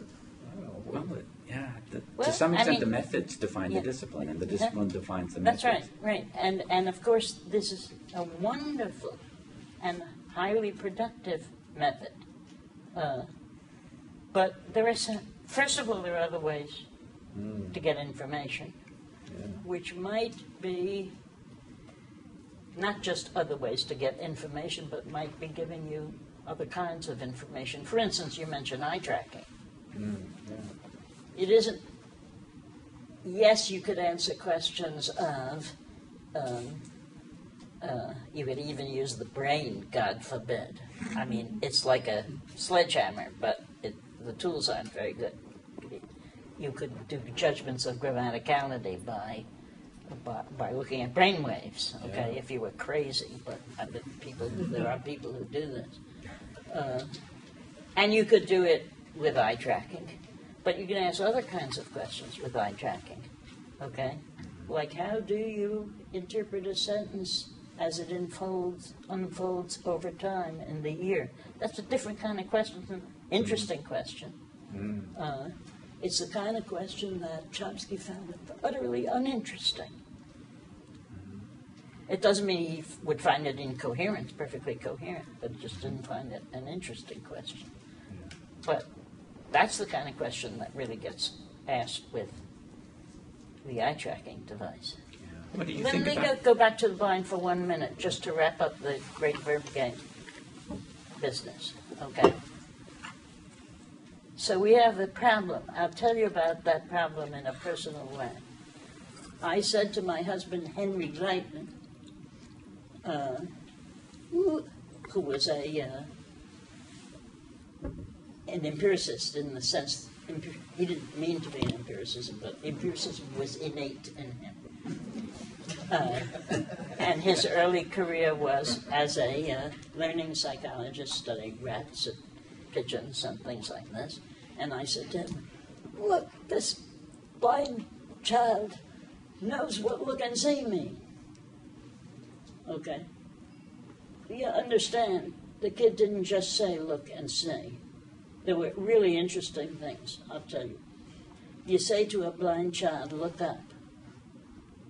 C: know.
A: Well, yeah.
B: Well,
A: to some extent,
B: I mean,
A: the methods define
B: yeah.
A: the discipline, and the discipline defines the
B: That's
A: methods.
B: right. And of course, this is a wonderful and highly productive method. But first of all, there are other ways to get information, which might be not just other ways to get information, but might be giving you other kinds of information. For instance, you mentioned eye tracking. It isn't... Yes, you could answer questions of... you could even use the brain, God forbid. I mean, it's like a sledgehammer, but the tools aren't very good. You could do judgments of grammaticality by looking at brain waves, okay, if you were crazy, but there are people who do this. And you could do it with eye tracking, but you can ask other kinds of questions with eye tracking, okay? Like, how do you interpret a sentence as it unfolds over time in the year? That's a different kind of question, interesting question. It's the kind of question that Chomsky found utterly uninteresting. It doesn't mean he would find it incoherent, perfectly coherent, but just didn't find it an interesting question. But that's the kind of question that really gets asked with the eye tracking device.
A: What do you
B: Let
A: think
B: me
A: about?
B: go back to the blind for 1 minute, just to wrap up the great verb game business, okay? So we have a problem. I'll tell you about that problem in a personal way. I said to my husband, Henry Gleitman, who was an empiricist in the sense, he didn't mean to be an empiricist, but empiricism was innate in him. And his early career was as a learning psychologist, studying rats and pigeons and things like this. And I said to him, look, this blind child knows what look and see mean. Okay? You understand, the kid didn't just say look and see. There were really interesting things, I'll tell you. You say to a blind child, look up.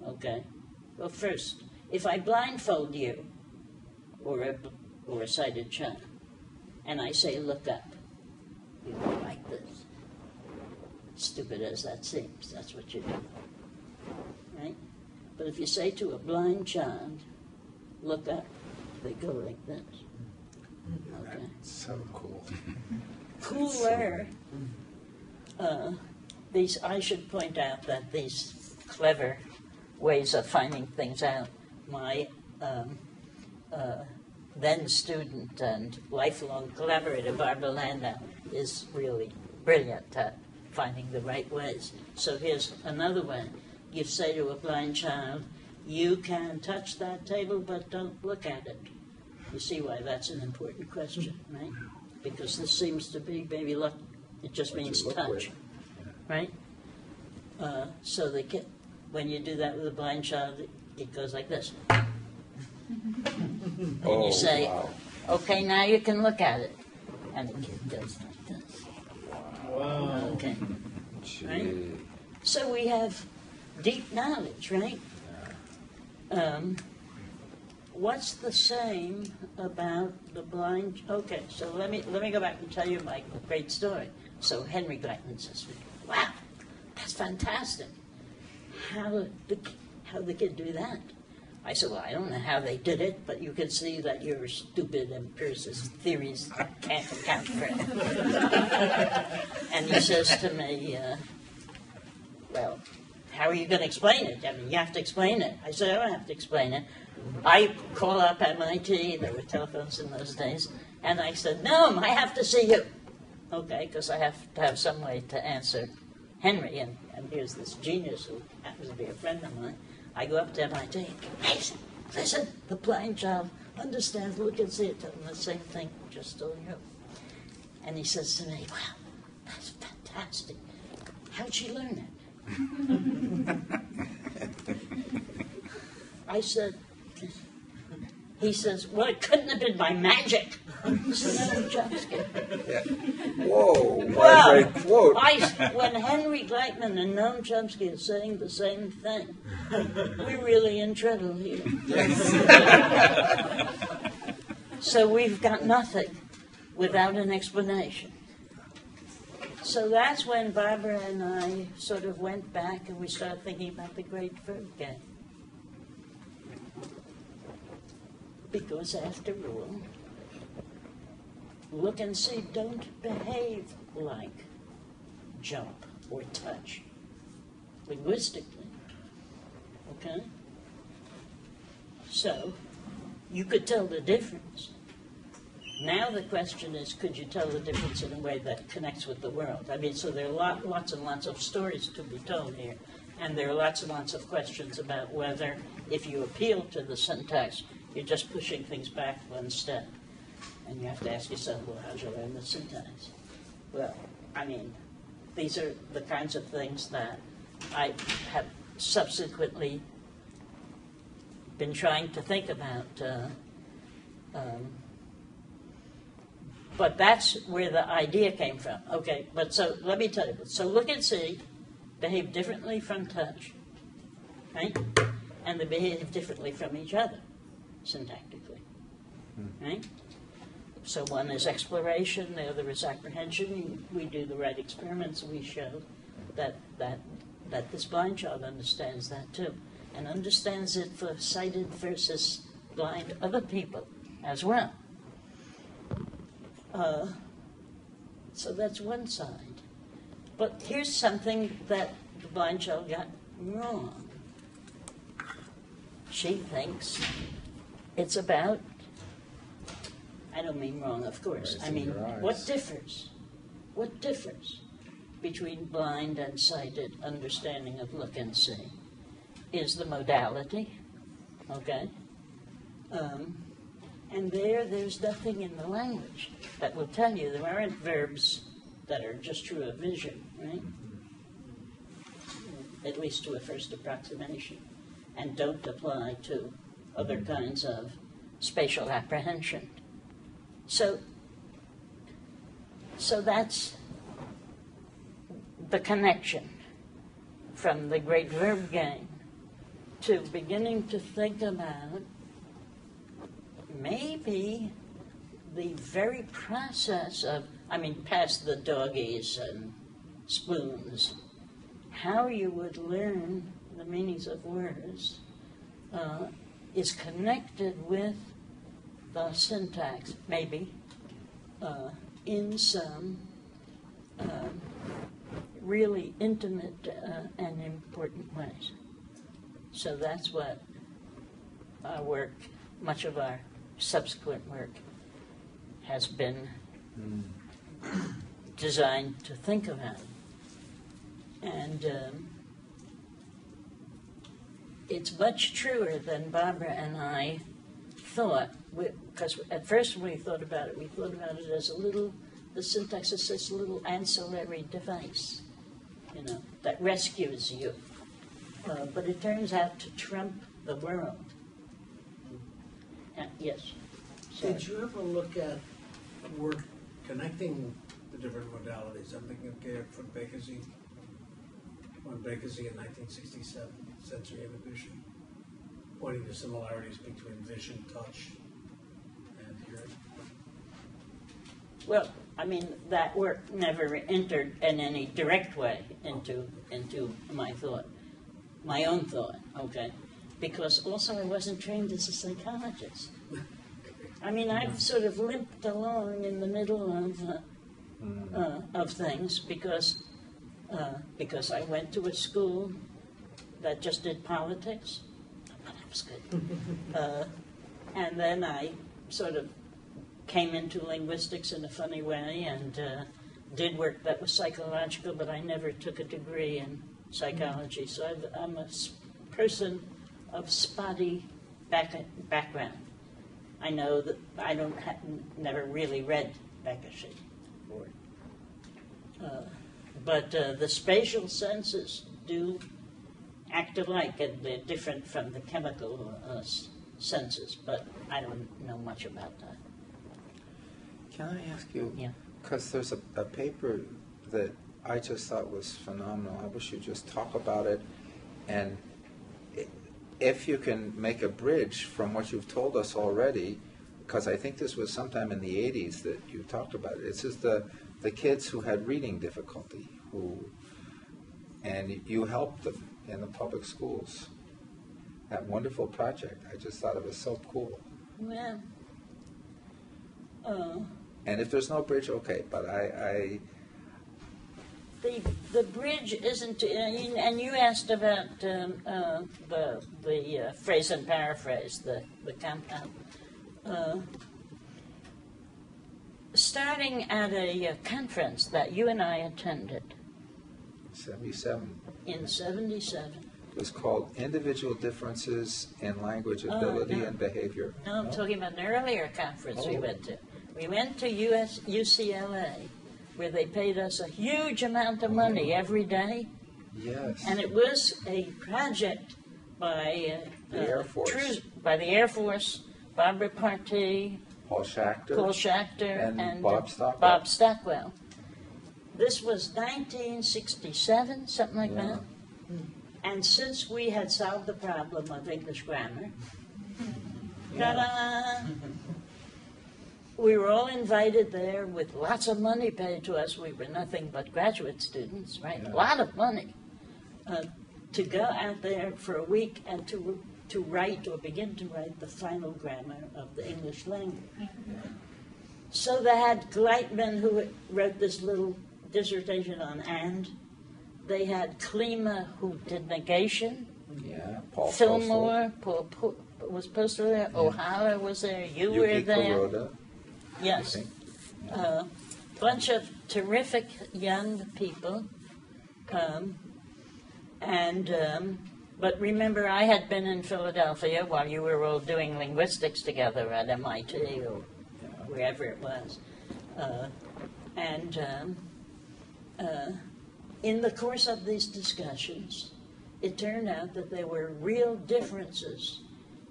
B: Okay? Well, first, if I blindfold you, or a sighted child, and I say look up, you go like this. Stupid as that seems, that's what you do. Right? But if you say to a blind child, look up, they go like this. Okay?
C: So cool.
B: Cooler. I should point out that these clever ways of finding things out, my then student and lifelong collaborator, Barbara Landau, is really brilliant at finding the right ways. So here's another way. You say to a blind child, you can touch that table, but don't look at it. You see why that's an important question, right? Because this seems to be, maybe look, it just means touch, right? So the kid, when you do that with a blind child, it goes like this. And you say,
C: wow.
B: okay, now you can look at it. And the kid goes like this.
D: Wow.
B: Okay.
C: Gee.
B: Right? So we have deep knowledge, right? What's the same about the blind? Okay, so let me go back and tell you my great story. So Henry Gleitman says, "Wow, that's fantastic. How did the kid do that?" I said, "Well, I don't know how they did it, but you can see that your stupid empiricist theories can't account for it." And he says to me, "Well, how are you going to explain it? I mean, you have to explain it." I said, "I don't have to explain it. I call up MIT, there were telephones in those days, and I said, Noam, I have to see you." Okay, because I have to have some way to answer Henry, and here's this genius who happens to be a friend of mine. I go up to MIT, hey, listen, the blind child understands, look and see it, tell him the same thing, just told you. And he says to me, wow, that's fantastic. How'd she learn it? I said, he says, well, it couldn't have been by magic. So Noam Chomsky.
C: Whoa!
B: Well,
C: Great quote.
B: when Henry Gleitman and Noam Chomsky are saying the same thing, we're really in trouble here. So we've got nothing without an explanation. So that's when Barbara and I sort of went back and we started thinking about the great verb game. Because after all, look and see don't behave like jump or touch, linguistically. Okay? So, you could tell the difference. Now the question is, could you tell the difference in a way that connects with the world? I mean, so there are lots and lots of stories to be told here, and there are lots and lots of questions about whether, if you appeal to the syntax, you're just pushing things back one step. And you have to ask yourself, well, how'd you learn the syntax? Well, I mean, these are the kinds of things that I have subsequently been trying to think about. But that's where the idea came from. Okay, but so let me tell you. So look and see behave differently from touch, right? And they behave differently from each other, syntactically, right? So one is exploration, the other is apprehension. We do the right experiments, we show that this blind child understands that too, and understands it for sighted versus blind other people as well. So that's one side. But here's something that the blind child got wrong. She thinks it's about, I don't mean wrong, of course. I mean, what differs? What differs between blind and sighted understanding of look and see is the modality, okay? And there's nothing in the language that will tell you. There aren't verbs that are just true of vision, right? At least to a first approximation, and don't apply to other kinds of spatial apprehension. So that's the connection from the great verb game to beginning to think about maybe the very process of, I mean, past the doggies and spoons, how you would learn the meanings of words is connected with the syntax, maybe, in some really intimate and important ways. So that's what our work, much of our subsequent work, has been designed to think about. And it's much truer than Barbara and I thought, because at first when we thought about it as the syntax is this little ancillary device, that rescues you. But it turns out to trump the world. Yes. Sorry.
D: Did you ever look at work connecting the different modalities? I'm thinking of Georg von Békésy, in 1967, sensory inhibition, pointing to similarities between vision, touch, and hearing.
B: Well, I mean, that work never entered in any direct way into my thought, my own thought, okay? Because also I wasn't trained as a psychologist. I mean, I've sort of limped along in the middle of things because I went to a school that just did politics. But that was good. And then I sort of came into linguistics in a funny way and did work that was psychological, but I never took a degree in psychology. So I'm a person of spotty background. I know that I never really read Békésy, but the spatial senses do act alike, and they're different from the chemical senses. But I don't know much about that.
C: Can I ask you?
B: Yeah.
C: Because there's a paper that I just thought was phenomenal. I wish you'd just talk about it, and if you can make a bridge from what you've told us already, because I think this was sometime in the 80s that you talked about it. It's just the kids who had reading difficulty, and you helped them in the public schools. That wonderful project. I just thought it was so cool.
B: Well,
C: and if there's no bridge, okay, but
B: the bridge isn't, and you asked about the phrase and paraphrase, the compound. Starting at a conference that you and I attended
C: 77.
B: In 77.
C: It was called Individual Differences in Language Ability and Behavior.
B: No, I'm talking about an earlier conference we went to. We went to UCLA, where they paid us a huge amount of money every day.
C: Yes.
B: And it was a project by
C: the Air Force.
B: By the Air Force, Barbara Partee,
C: Paul Schachter,
B: and
C: Bob Stockwell.
B: Bob Stockwell. This was 1967, something like that. And since we had solved the problem of English grammar, ta-da! we were all invited there with lots of money paid to us. We were nothing but graduate students, right?
C: Yeah.
B: A lot of money to go out there for a week and to write or begin to write the final grammar of the English language. So they had Gleitman, who wrote this little dissertation on and. They had Klima, who did negation.
C: Yeah, Paul
B: Fillmore, Paul was Postal there.
C: Yeah.
B: O'Hara was there. You
C: Postal,
B: were
C: Yuki
B: there.
C: Kuroda, I
B: Yes.
C: think.
B: Bunch of terrific young people. But remember, I had been in Philadelphia while you were all doing linguistics together at MIT or wherever it was. In the course of these discussions, it turned out that there were real differences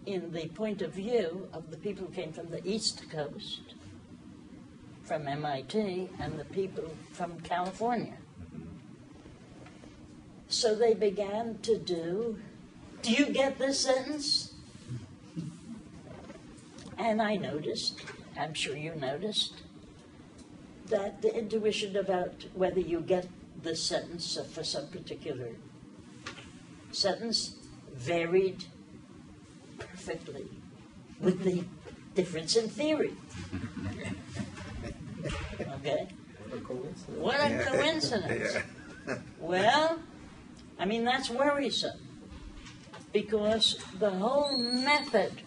B: in the point of view of the people who came from the East Coast, from MIT, and the people from California. So they began to do you get this sentence? And I noticed, I'm sure you noticed, that the intuition about whether you get this sentence for some particular sentence varied perfectly with the difference in theory. Okay? What a coincidence. Well, I mean, that's worrisome because the whole method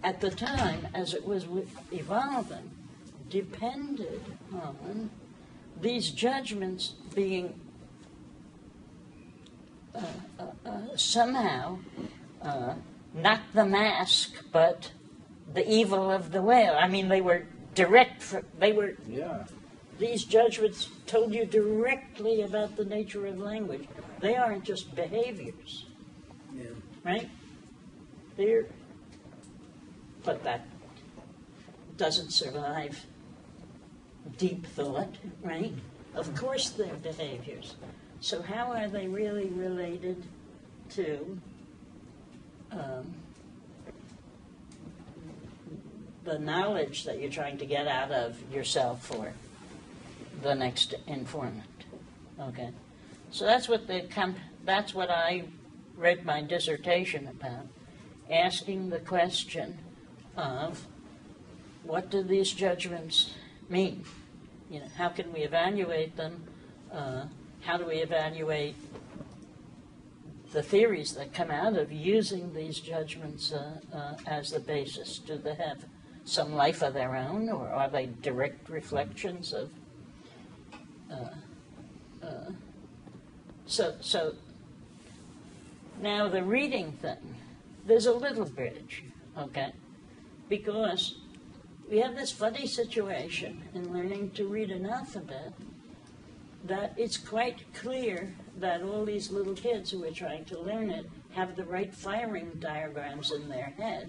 B: at the time, as it was evolving, depended on these judgments being somehow not the mask, but the evil of the whale. I mean, they were direct. These judgments told you directly about the nature of language. They aren't just behaviors, right? But that doesn't survive deep thought, right? Of course they're behaviors. So how are they really related to the knowledge that you're trying to get out of yourself for the next informant? Okay, so that's what I read my dissertation about, asking the question of what do these judgments mean? You know, how can we evaluate them? How do we evaluate the theories that come out of using these judgments as the basis? Do they have some life of their own, or are they direct reflections of? So now the reading thing, there's a little bridge, okay? Because we have this funny situation in learning to read an alphabet that it's quite clear that all these little kids who are trying to learn it have the right firing diagrams in their head,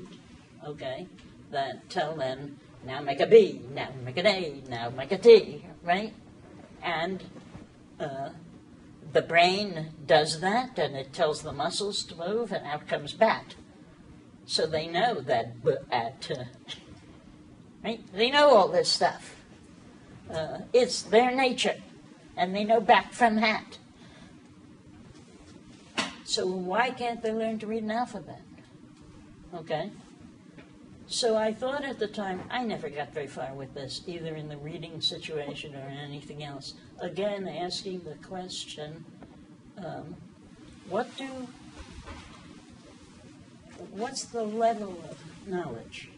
B: okay, that tell them, now make a B, now make an A, now make a T, right? And the brain does that, and it tells the muscles to move, and out comes bat. So they know that right? They know all this stuff. It's their nature, and they know back from hat. So why can't they learn to read an alphabet? Okay? So I thought at the time, I never got very far with this, either in the reading situation or in anything else. Again, asking the question, what's the level of knowledge?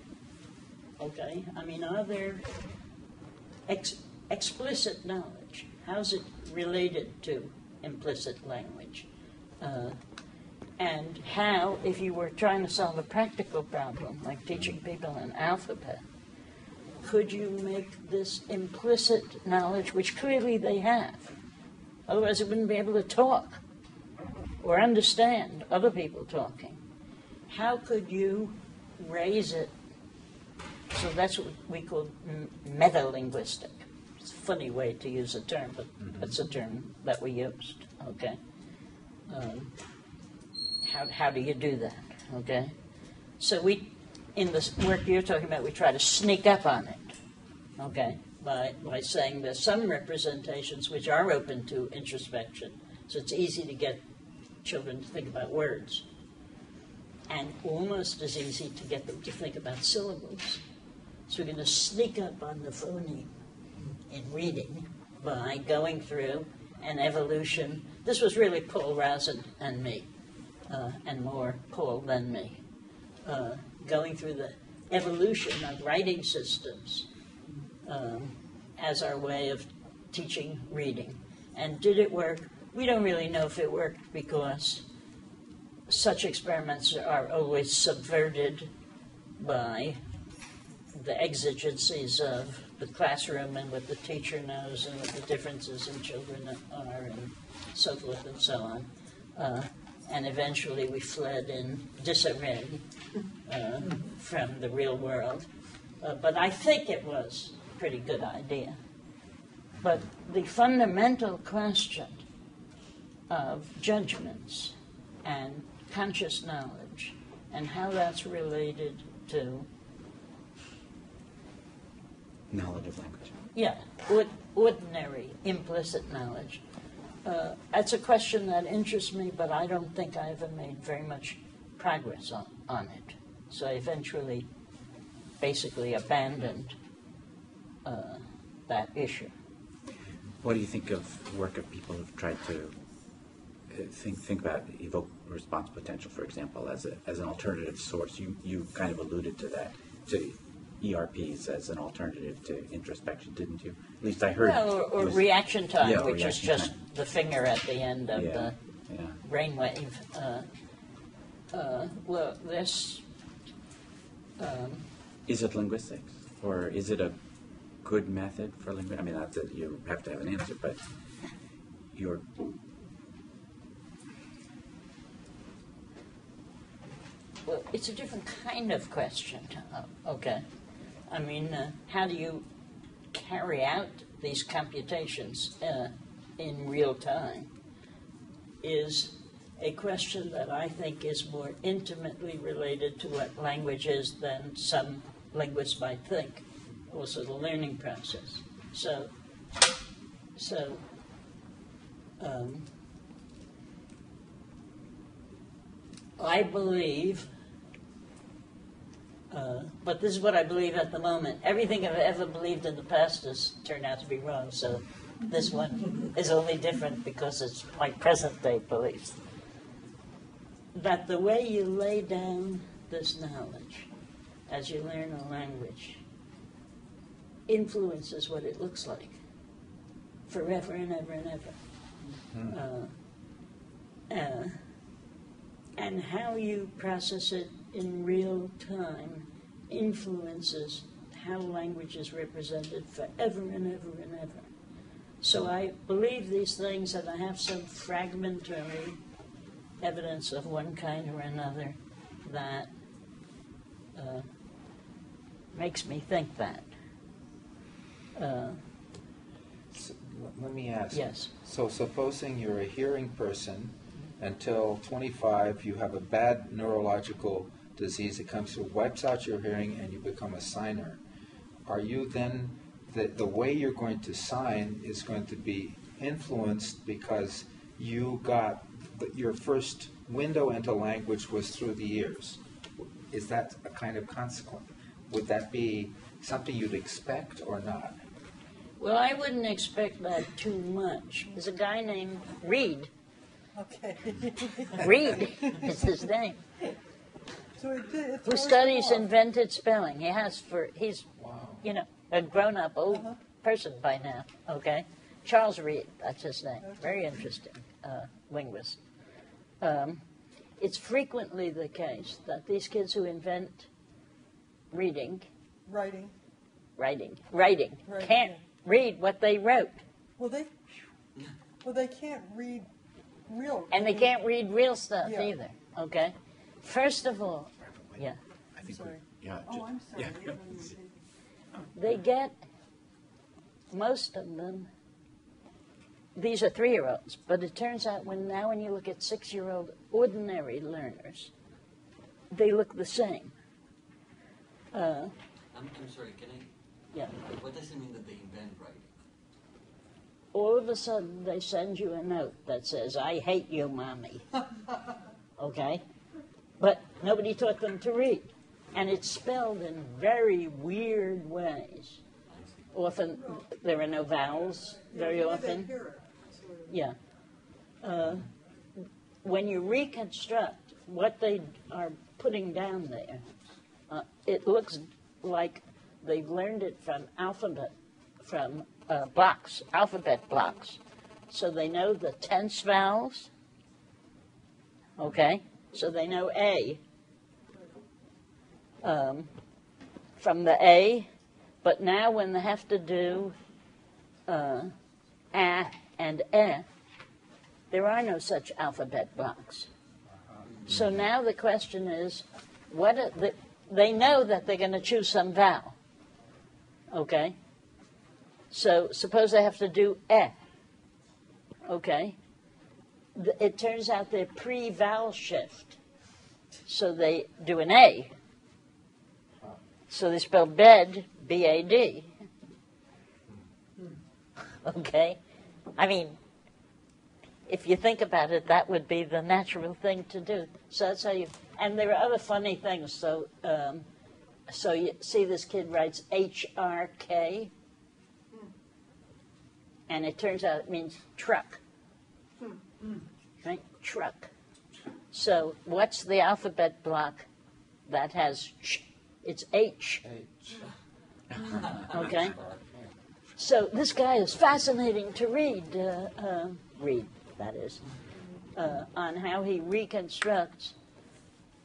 B: Okay? I mean, are there explicit knowledge? How's it related to implicit language? And how, if you were trying to solve a practical problem, like teaching people an alphabet, could you make this implicit knowledge, which clearly they have, otherwise it wouldn't be able to talk or understand other people talking. How could you raise it? So that's what we call metalinguistic. It's a funny way to use a term, but that's a term that we used, okay? How do you do that, okay? So we in the work you're talking about, we try to sneak up on it, okay, by saying there's some representations which are open to introspection, so it's easy to get children to think about words, and almost as easy to get them to think about syllables. So we're going to sneak up on the phoneme in reading by going through an evolution. This was really Paul Razin and me, and more Paul than me, going through the evolution of writing systems as our way of teaching reading. And did it work? We don't really know if it worked because such experiments are always subverted by the exigencies of the classroom and what the teacher knows and what the differences in children are and so forth and so on. And eventually we fled in disarray from the real world. But I think it was a pretty good idea. But the fundamental question of judgments and conscious knowledge and how that's related to
A: Knowledge of language.
B: yeah, ordinary implicit knowledge. That's a question that interests me, but I don't think I ever made very much progress on it. So I eventually basically abandoned that issue.
A: What do you think of work of people who've tried to think about evoke response potential, for example, as an alternative source? You kind of alluded to that, to ERPs as an alternative to introspection, didn't you? At least I heard.
B: Well, or reaction time,
A: Yeah,
B: which is
A: reaction
B: just
A: time.
B: the finger at the end of the
A: Yeah.
B: brainwave. Well, this.
A: Is it linguistics, or is it a good method for linguistics? I mean, not that you have to have an answer, but you're.
B: Well, it's a different kind of question. Okay. I mean, how do you carry out these computations in real time is a question that I think is more intimately related to what language is than some linguists might think. Also the learning process. So I believe, but this is what I believe at the moment. Everything I've ever believed in the past has turned out to be wrong, so this one is only different because it's my present-day beliefs. That the way you lay down this knowledge as you learn a language influences what it looks like forever and ever and ever. And how you process it in real time influences how language is represented forever and ever and ever. So I believe these things, and I have some fragmentary evidence of one kind or another that makes me think that.
C: So, let me ask.
B: Yes.
C: So supposing you're a hearing person, until 25 you have a bad neurological disease that comes through, wipes out your hearing, and you become a signer. Are you then, the way you're going to sign is going to be influenced because you got, your first window into language was through the ears? Is that a kind of consequence? Would that be something you'd expect or not?
B: Well, I wouldn't expect that too much. There's a guy named Reed.
F: Okay.
B: Reed is his name.
F: So it
B: Who
F: throws
B: studies
F: them off.
B: invented spelling. He's, you know, a grown-up old person by now, okay? Charles Reed, that's his name. Very interesting linguist. It's frequently the case that these kids who invent writing,
F: Writing.
B: can't read what they wrote.
F: Well, they can't read real.
B: And they can't read real stuff
F: Yeah.
B: either, okay? First of all, yeah,
A: I think
F: Sorry.
A: yeah.
F: Oh, I'm sorry.
A: Yeah.
B: they get, most of them, these are 3-year-olds, but it turns out when you look at 6-year-old ordinary learners, they look the same.
E: I'm sorry, can I?
B: Yeah.
E: What does it mean that they invent writing?
B: All of a sudden, they send you a note that says, "I hate you, Mommy." Okay? But nobody taught them to read. And it's spelled in very weird ways. Often, there are no vowels, very often. Yeah. When you reconstruct what they are putting down there, it looks like they've learned it from alphabet blocks. So they know the tense vowels, okay? So they know A from the A, but now when they have to do A and E, there are no such alphabet blocks. So now the question is, they know that they're going to choose some vowel, okay? So suppose they have to do E, okay? It turns out they're pre-vowel shift. So they do an A. So they spell bed, B-A-D. Okay? I mean, if you think about it, that would be the natural thing to do. So that's how you... And there are other funny things. So you see this kid writes H-R-K. And it turns out it means truck. Right? Truck. So what's the alphabet block that has ch? It's H. Okay? So this guy is fascinating to read, that is, on how he reconstructs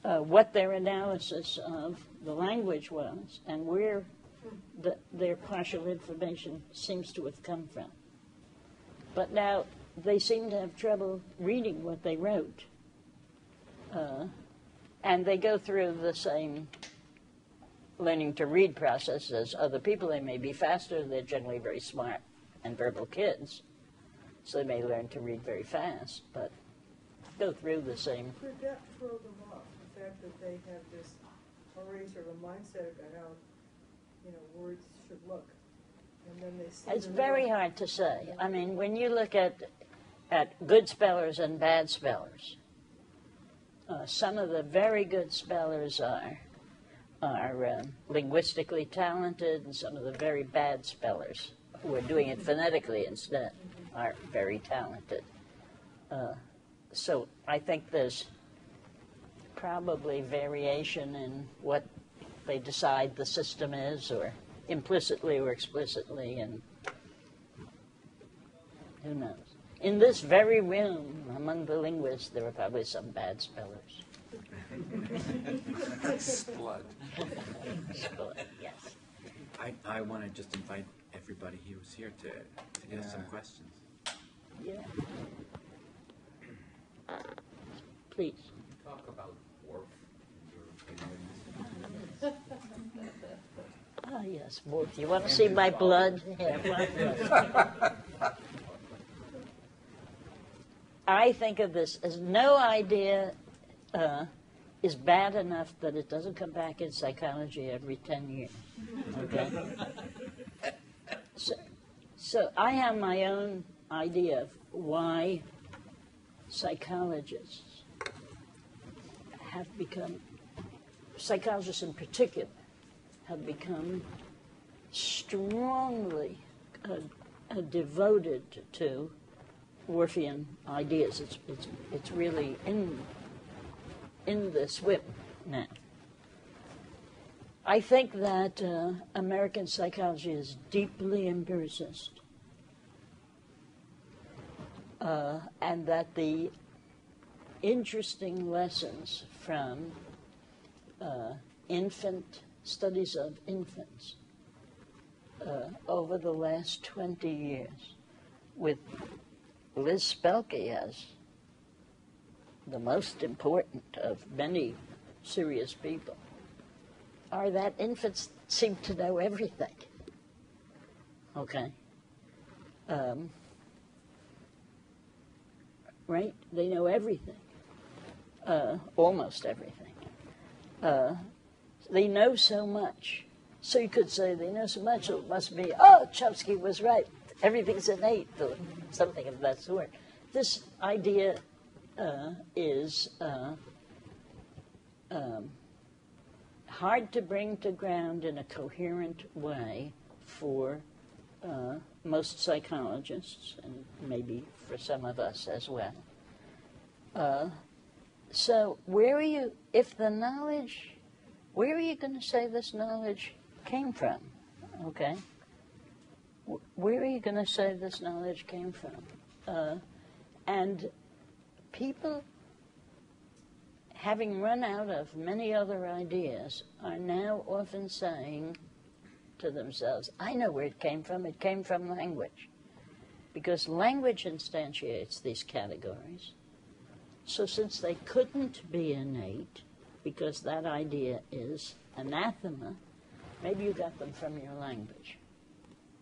B: what their analysis of the language was and where their partial information seems to have come from. But now they seem to have trouble reading what they wrote. And they go through the same learning to read process as other people. They may be faster. They're generally very smart and verbal kids. So they may learn to read very fast, but go through the same.
F: Could that throw them off, the fact that they have this already sort of a mindset about how, words should look? And then they see
B: It's very hard to say. I mean, when you look at good spellers and bad spellers, some of the very good spellers are linguistically talented, and some of the very bad spellers who are doing it phonetically instead are very talented. So I think there's probably variation in what they decide the system is, or implicitly or explicitly, and who knows. In this very room, among the linguists, there are probably some bad spellers.
C: Blood.
B: Yes.
A: I want to just invite everybody who's here to ask some questions.
B: Yeah. Please.
E: Talk about warp
B: Ah, yes, Wolf. You want to see my blood? Yeah, I think of this as no idea is bad enough that it doesn't come back in psychology every 10 years. Okay? So I have my own idea of why psychologists in particular, have become strongly devoted to Worfian ideas. It's really in the SWIP now. I think that American psychology is deeply empiricist, and that the interesting lessons from studies of infants over the last 20 years, with Liz Spelke as the most important of many serious people, are that infants seem to know everything. Okay? Right? They know everything. Almost everything. they know so much. So you could say they know so much, so it must be, oh, Chomsky was right. Everything's innate, or something of that sort. This idea is hard to bring to ground in a coherent way for most psychologists, and maybe for some of us as well. So where are you, if the knowledge, where are you going to say this knowledge came from? Okay? Where are you going to say this knowledge came from? And people, having run out of many other ideas, are now often saying to themselves, I know where it came from. It came from language. Because language instantiates these categories. So since they couldn't be innate, because that idea is anathema, maybe you got them from your language.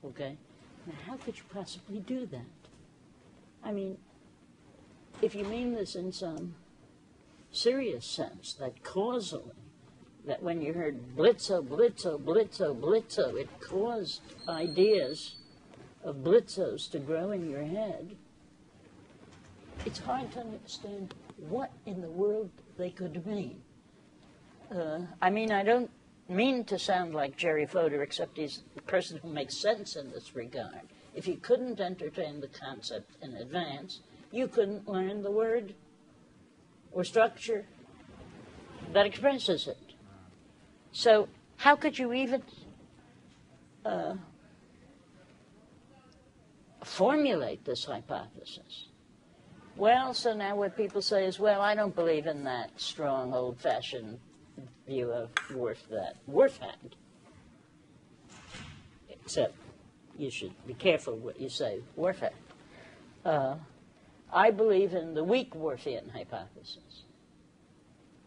B: Okay? Now, how could you possibly do that? I mean, if you mean this in some serious sense, that causally, that when you heard blitzo, blitzo, blitzo, blitzo, it caused ideas of blitzos to grow in your head, it's hard to understand what in the world they could mean. I mean, I don't mean to sound like Jerry Fodor, except he's the person who makes sense in this regard. If you couldn't entertain the concept in advance, you couldn't learn the word or structure that expresses it. So how could you even formulate this hypothesis? Well, so now what people say is, well, I don't believe in that strong, old-fashioned view of Worf that Worf had. Except you should be careful what you say Worf had. I believe in the weak Worfian hypothesis.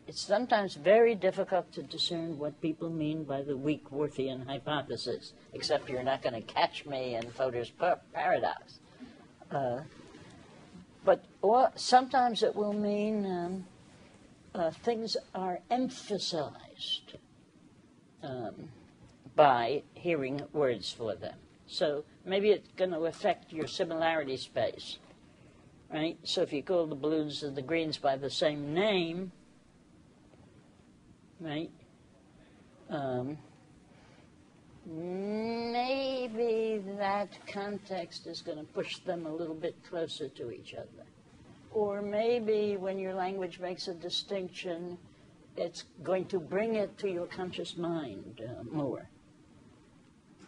B: It's sometimes very difficult to discern what people mean by the weak Worfian hypothesis, except you're not going to catch me in Fodor's paradox. But sometimes it will mean things are emphasized by hearing words for them. So maybe it's going to affect your similarity space, right? So if you call the blues and the greens by the same name, right, maybe that context is going to push them a little bit closer to each other. Or maybe when your language makes a distinction, it's going to bring it to your conscious mind more.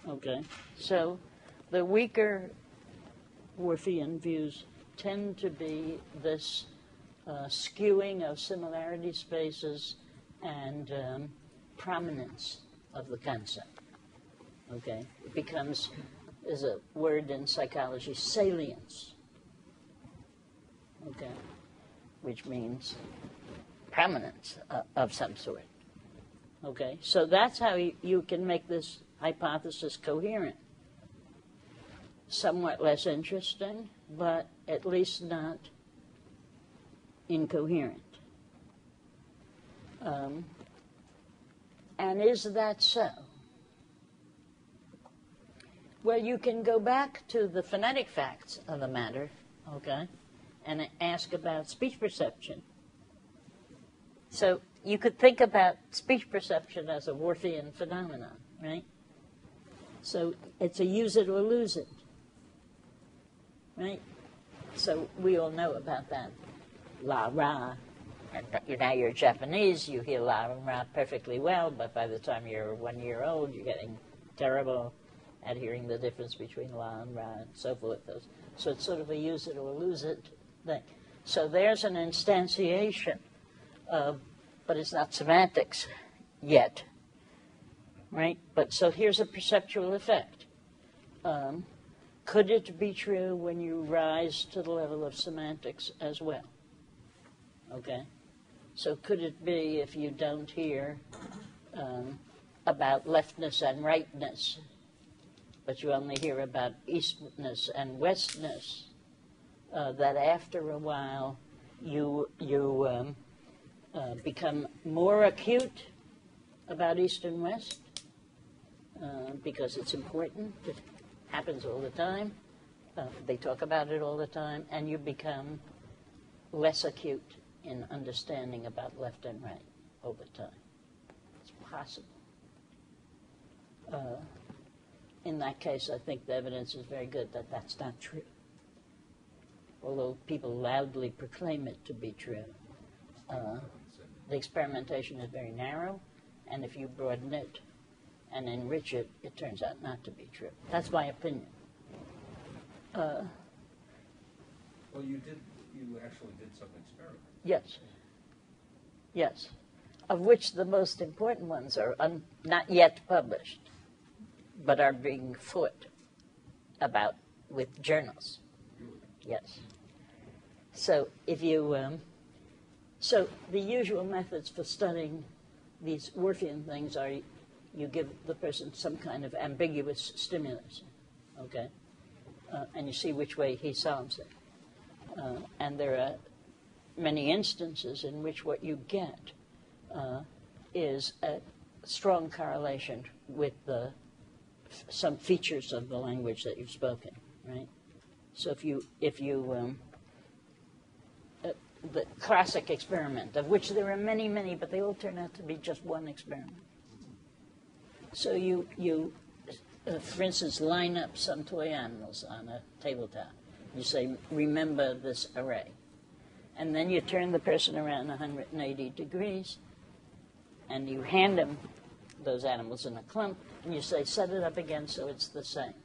B: Okay? So the weaker Worfian views tend to be this skewing of similarity spaces and prominence of the concept. Okay? It becomes, is a word in psychology, salience. Okay? Which means prominence of some sort. Okay? So that's how you can make this hypothesis coherent. Somewhat less interesting, but at least not incoherent. And is that so? Well, you can go back to the phonetic facts of the matter, okay, and ask about speech perception. So you could think about speech perception as a Worfian phenomenon, right? So it's a use it or lose it, right? So we all know about that. La ra. And now you're Japanese, you hear la and ra perfectly well, but by the time you're 1 year old, you're getting terrible at hearing the difference between la and ra and so forth. So it's sort of a use it or lose it thing. So there's an instantiation of, but it's not semantics yet, right? But so here's a perceptual effect. Could it be true when you rise to the level of semantics as well? Okay? So could it be if you don't hear about leftness and rightness, but you only hear about eastness and westness, that after a while you become more acute about East and West because it's important. It happens all the time. They talk about it all the time, and you become less acute in understanding about left and right over time. It's possible. In that case, I think the evidence is very good that that's not true. Although people loudly proclaim it to be true. The experimentation is very narrow, and if you broaden it and enrich it, it turns out not to be true. That's my opinion.
G: Well, you actually did some experiments.
B: Yes. Yes. Of which the most important ones are not yet published, but are being fought about with journals. Yes. So if you, so the usual methods for studying these Worfian things are you give the person some kind of ambiguous stimulus, okay, and you see which way he solves it. And there are many instances in which what you get is a strong correlation with some features of the language that you've spoken, right? So if you the classic experiment, of which there are many, many, but they all turn out to be just one experiment. So you for instance, line up some toy animals on a tabletop. You say, remember this array. And then you turn the person around 180 degrees, and you hand them those animals in a clump, and you say, set it up again so it's the same.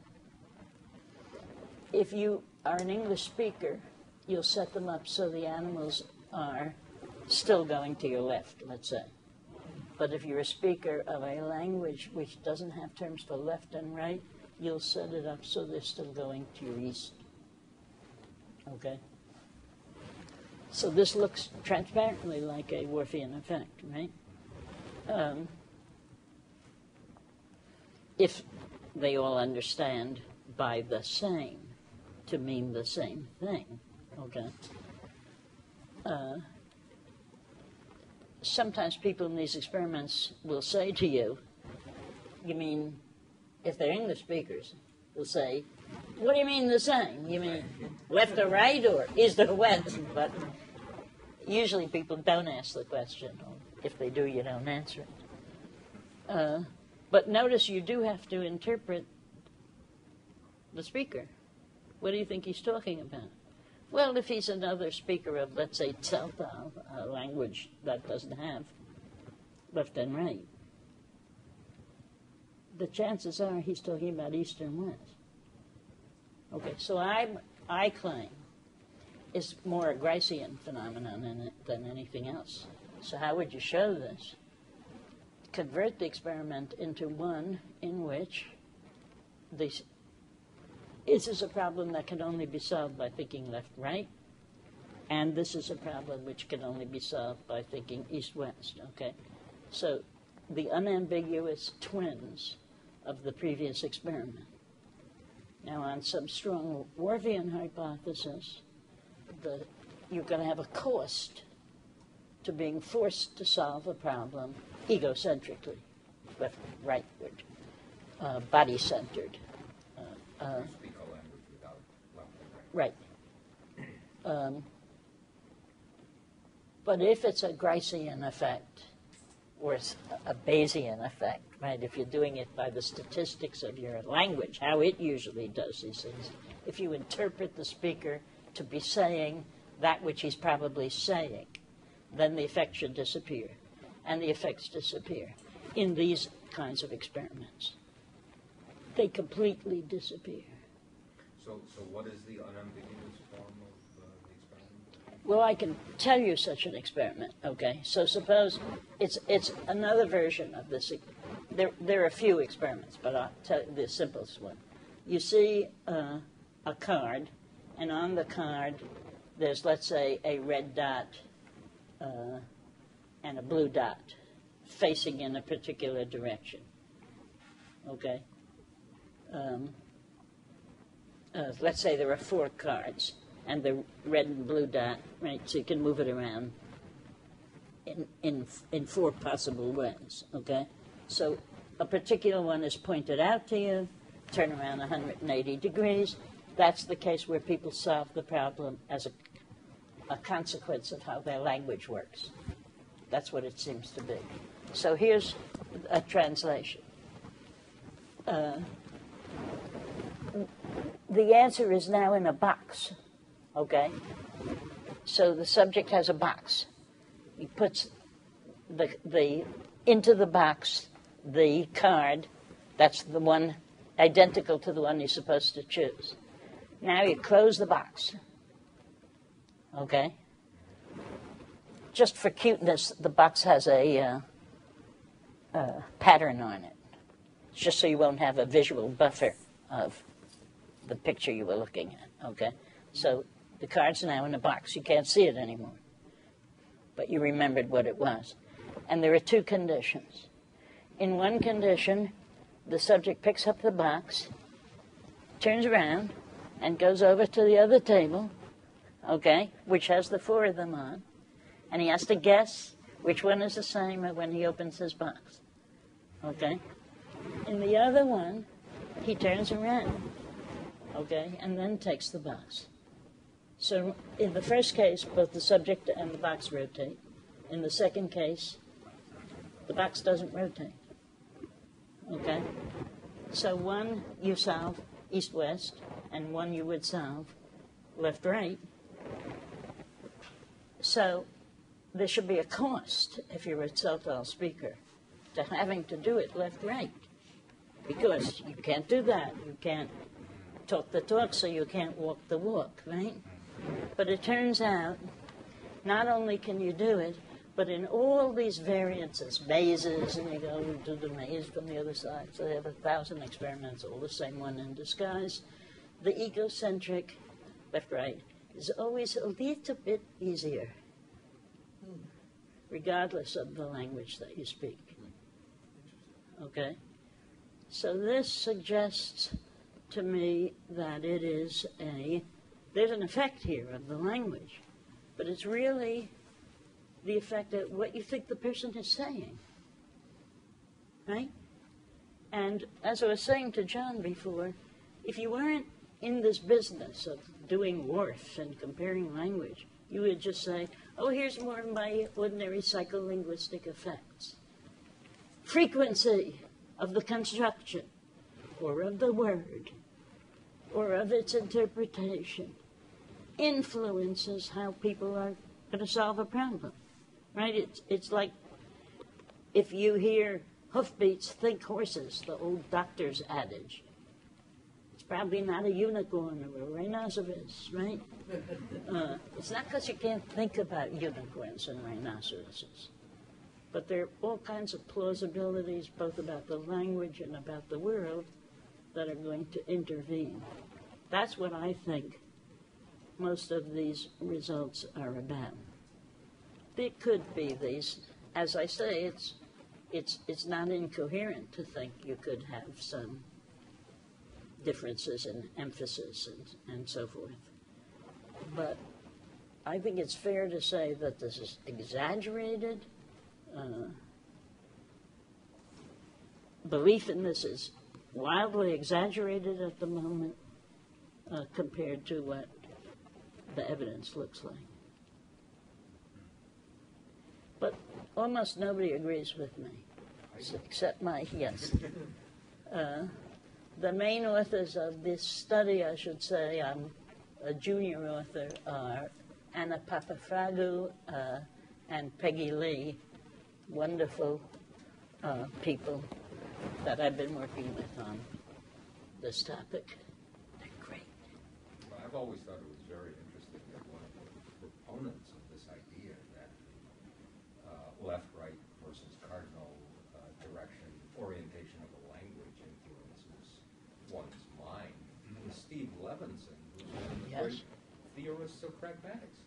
B: If you are an English speaker, you'll set them up so the animals are still going to your left, let's say. But if you're a speaker of a language which doesn't have terms for left and right, you'll set it up so they're still going to your east. Okay? So this looks transparently like a Worfian effect, right? If they all understand by the same to mean the same thing, okay? Sometimes people in these experiments will say to you, you mean, if they're English speakers, they'll say, what do you mean the same? You mean left or right or east or west? But usually people don't ask the question. Or if they do, you don't answer it. But notice you do have to interpret the speaker. What do you think he's talking about? Well, if he's another speaker of, let's say, Tseltal, a language that doesn't have left and right, the chances are he's talking about east and west. Okay, so I claim it's more a Gricean phenomenon than anything else. So how would you show this? Convert the experiment into one in which this is a problem that can only be solved by thinking left-right, and this is a problem which can only be solved by thinking east-west, okay? So the unambiguous twins of the previous experiment. Now, on some strong Worfian hypothesis, you're going to have a cost to being forced to solve a problem egocentrically, left-rightward, body-centered.
G: Speak a language without left and right.
B: Right. But if it's a Gricean effect or a Bayesian effect, right, if you're doing it by the statistics of your language, how it usually does these things, if you interpret the speaker to be saying that which he's probably saying, then the effect should disappear. And the effects disappear in these kinds of experiments. They completely disappear.
G: So what is the unambiguous form of the experiment?
B: Well, I can tell you such an experiment, okay? So suppose it's another version of this. There are a few experiments, but I'll tell you the simplest one. You see a card, and on the card there's, let's say, a red dot and a blue dot facing in a particular direction, okay? Let's say there are 4 cards, and the red and blue dot, right, so you can move it around in four possible ways, okay? So a particular one is pointed out to you, turn around 180 degrees. That's the case where people solve the problem as a consequence of how their language works. That's what it seems to be. So here's a translation. The answer is now in a box, okay? So the subject has a box. He puts into the box the card. That's the one identical to the one you're supposed to choose. Now you close the box, okay? Just for cuteness, the box has a pattern on it, just so you won't have a visual buffer of the picture you were looking at, okay? So the card's now in the box. You can't see it anymore, but you remembered what it was. And there are two conditions. In one condition, the subject picks up the box, turns around, and goes over to the other table, okay, which has the four of them on, and he has to guess which one is the same when he opens his box, okay? In the other one, he turns around, okay, and then takes the box. So in the first case, both the subject and the box rotate. In the second case, the box doesn't rotate, okay? So one you solve east-west, and one you would solve left-right. So there should be a cost, if you're a Telltale speaker, to having to do it left-right, because you can't do that. You can't talk the talk, so you can't walk the walk, right? But it turns out, not only can you do it, but in all these variances, mazes, and you go do the maze from the other side, so they have 1,000 experiments, all the same one in disguise. The egocentric left-right is always a little bit easier, regardless of the language that you speak. Okay? So this suggests to me that it is there's an effect here of the language, but it's really the effect of what you think the person is saying, right? And as I was saying to John before, if you weren't in this business of doing WARF and comparing language, you would just say, oh, here's more of my ordinary psycholinguistic effects. Frequency of the construction, or of the word, or of its interpretation, influences how people are going to solve a problem, right? It's like if you hear hoofbeats, think horses, the old doctor's adage. Probably not a unicorn or a rhinoceros, right? It's not because you can't think about unicorns and rhinoceroses, but there are all kinds of plausibilities, both about the language and about the world, that are going to intervene. That's what I think most of these results are about. There could be these, as I say, it's not incoherent to think you could have some differences in emphasis and so forth. But I think it's fair to say that this is exaggerated. Belief in this is wildly exaggerated at the moment compared to what the evidence looks like. But almost nobody agrees with me, except my, yes. The main authors of this study, I should say, I'm a junior author, are Anna Papafragu and Peggy Lee, wonderful people that I've been working with on this topic. They're great.
G: Well, I've always thought it was very interesting that one of the proponents of this idea that left-right versus cardinal direction, orientation of the language influences one's mind was Steve Levinson, who's one of the great theorists of pragmatics.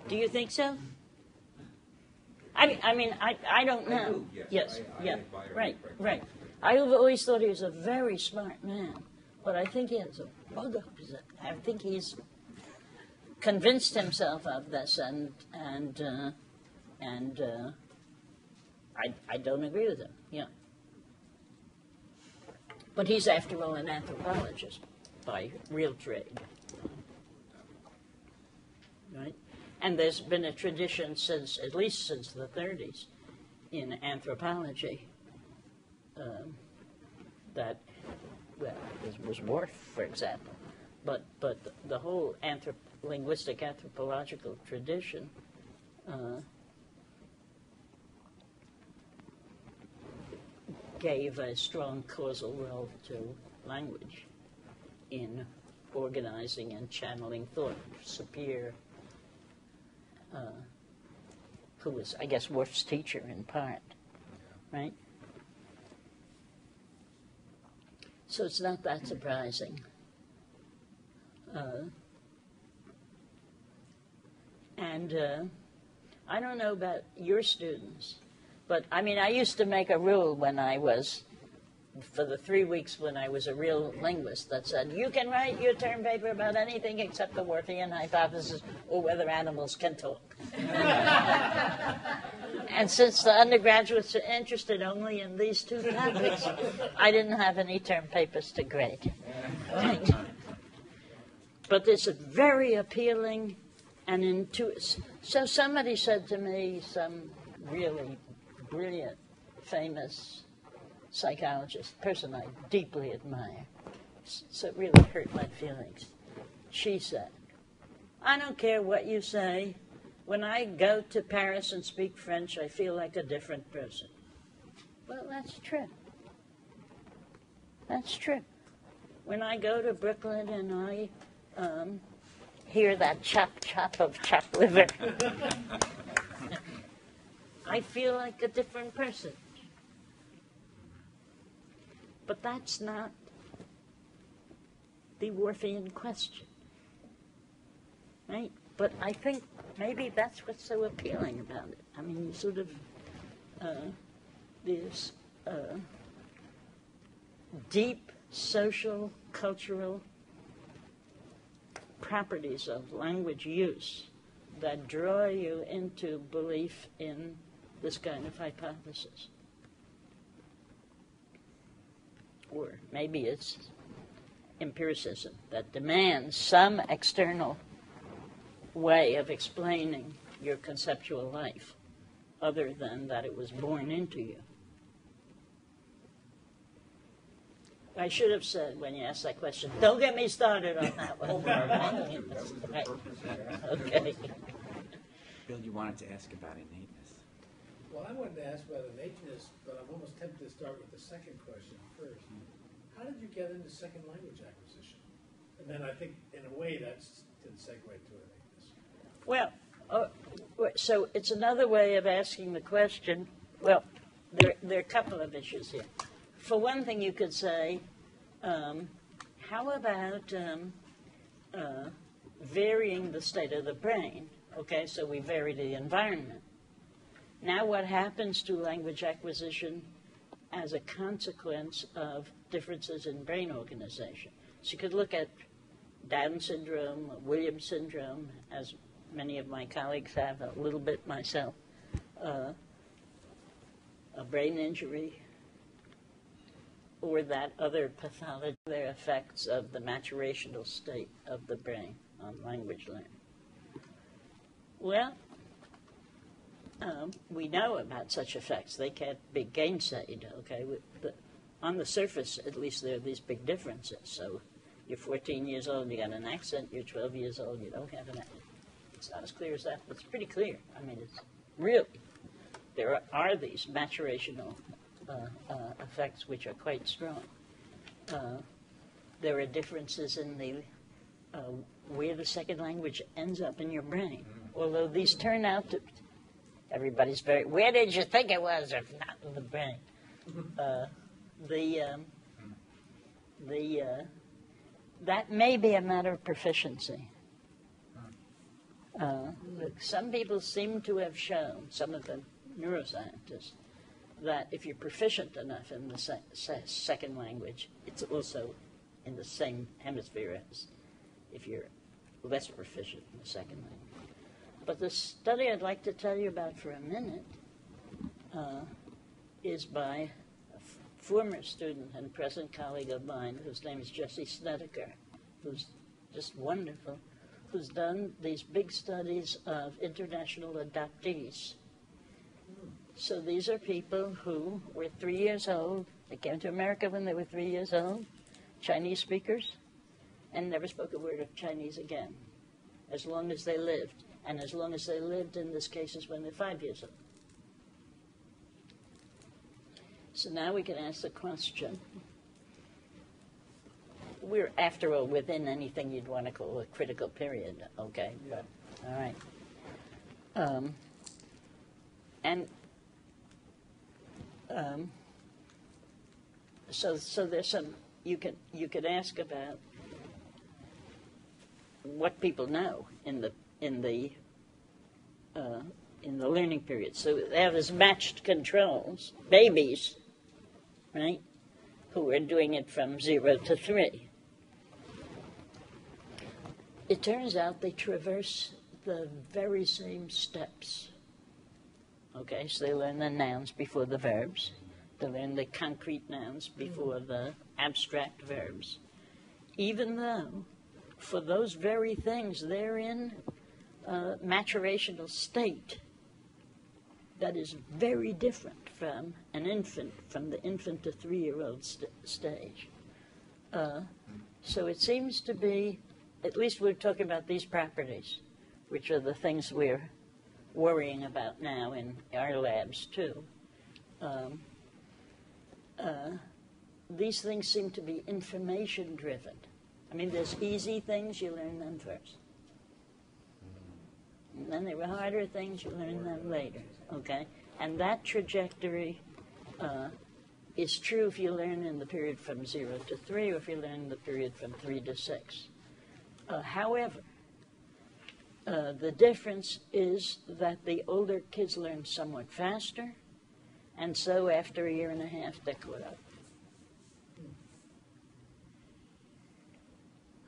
B: Do you think so? I mean, I don't know.
G: I do, yes. I admire
B: right.
G: pragmatics.
B: I've always thought he was a very smart man, but I think he has a bug up his. I think he's convinced himself of this, and And I don't agree with him, yeah. But he's, after all, an anthropologist by real trade. Right? And there's been a tradition since, at least since the 30s, in anthropology that, well, was Worf, for example, but the whole linguistic anthropological tradition gave a strong causal role to language in organizing and channeling thought. Sapir, who was, I guess, Worf's teacher in part, right? So it's not that surprising. I don't know about your students, but I mean, I used to make a rule when I was, for the 3 weeks when I was a real linguist, that said, you can write your term paper about anything except the Worfian hypothesis or whether animals can talk. And since the undergraduates are interested only in these two topics, I didn't have any term papers to grade. But it's a very appealing and intuitive. So somebody said to me, some really brilliant, famous psychologist, person I deeply admire, so it really hurt my feelings. She said, I don't care what you say. When I go to Paris and speak French, I feel like a different person. Well, that's true. That's true. When I go to Brooklyn and I hear that chop chop of chopped liver, I feel like a different person. But that's not the Worfian question, right? But I think maybe that's what's so appealing about it. I mean, you sort of, these deep social, cultural properties of language use that draw you into belief in this kind of hypothesis. Or maybe it's empiricism that demands some external way of explaining your conceptual life other than that it was born into you. I should have said when you asked that question, don't get me started on that one. Right. Okay.
A: Bill, you wanted to ask about innateness.
D: Well, I wanted to ask about innateness, but I'm almost tempted to start with the second question first. How did you get into second language acquisition? And then I think, in a way, that's to segue to innateness.
B: Well, so it's another way of asking the question. Well, there are a couple of issues here. For one thing, you could say, how about varying the state of the brain? Okay, so we vary the environment. Now what happens to language acquisition as a consequence of differences in brain organization? So you could look at Down syndrome, Williams syndrome, as many of my colleagues have, a little bit myself, a brain injury, or that other pathology, their effects of the maturational state of the brain on language learning. Well, we know about such effects. They can't be gainsaid, okay? On the surface, at least, there are these big differences. So you're 14 years old, you got an accent. You're 12 years old, you don't have an accent. It's not as clear as that, but it's pretty clear. I mean, it's really, there are these maturational effects which are quite strong. There are differences in the where the second language ends up in your brain. Although these turn out to, everybody's very, where did you think it was if not in the brain? That may be a matter of proficiency. Some people seem to have shown, some of the neuroscientists, that if you're proficient enough in the second language, it's also in the same hemisphere as if you're less proficient in the second But the study I'd like to tell you about for a minute is by a former student and present colleague of mine, whose name is Jesse Snedeker, who's just wonderful, who's done these big studies of international adoptees. So these are people who were 3 years old. They came to America when they were 3 years old, Chinese speakers, and never spoke a word of Chinese again, as long as they lived. And as long as they lived, in this case, is when they're 5 years old. So now we can ask the question. We're, after all, within anything you'd want to call a critical period, okay? But, all right. So there's some, you could ask about what people know in the learning period. So they have as matched controls, babies, right, who are doing it from 0 to 3. It turns out they traverse the very same steps. Okay, so they learn the nouns before the verbs. They learn the concrete nouns before the abstract verbs. Even though, for those very things, they're in a maturational state that is very different from an infant, from the infant to 3-year-old stage. So it seems to be, at least we're talking about these properties, which are the things we're worrying about now in our labs too. These things seem to be information driven. I mean, there's easy things, you learn them first. And then there were harder things, you learn them later, okay? And that trajectory is true if you learn in the period from 0 to 3 or if you learn in the period from 3 to 6. However, the difference is that the older kids learn somewhat faster, and so after a year and a half, they're caught up.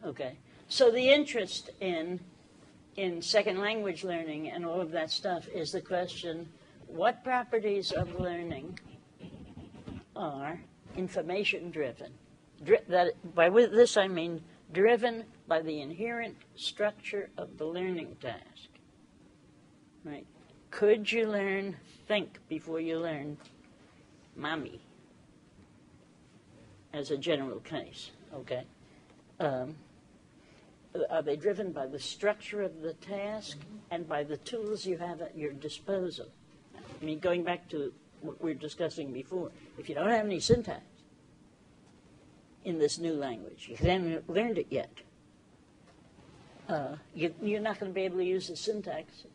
B: Okay, so the interest in second language learning and all of that stuff is the question, what properties of learning are information driven? By this I mean driven by the inherent structure of the learning task. Right? Could you learn think before you learn mommy? As a general case, okay? Are they driven by the structure of the task and by the tools you have at your disposal? I mean, going back to what we were discussing before, if you don't have any syntax in this new language, you haven't learned it yet, you're not going to be able to use the syntax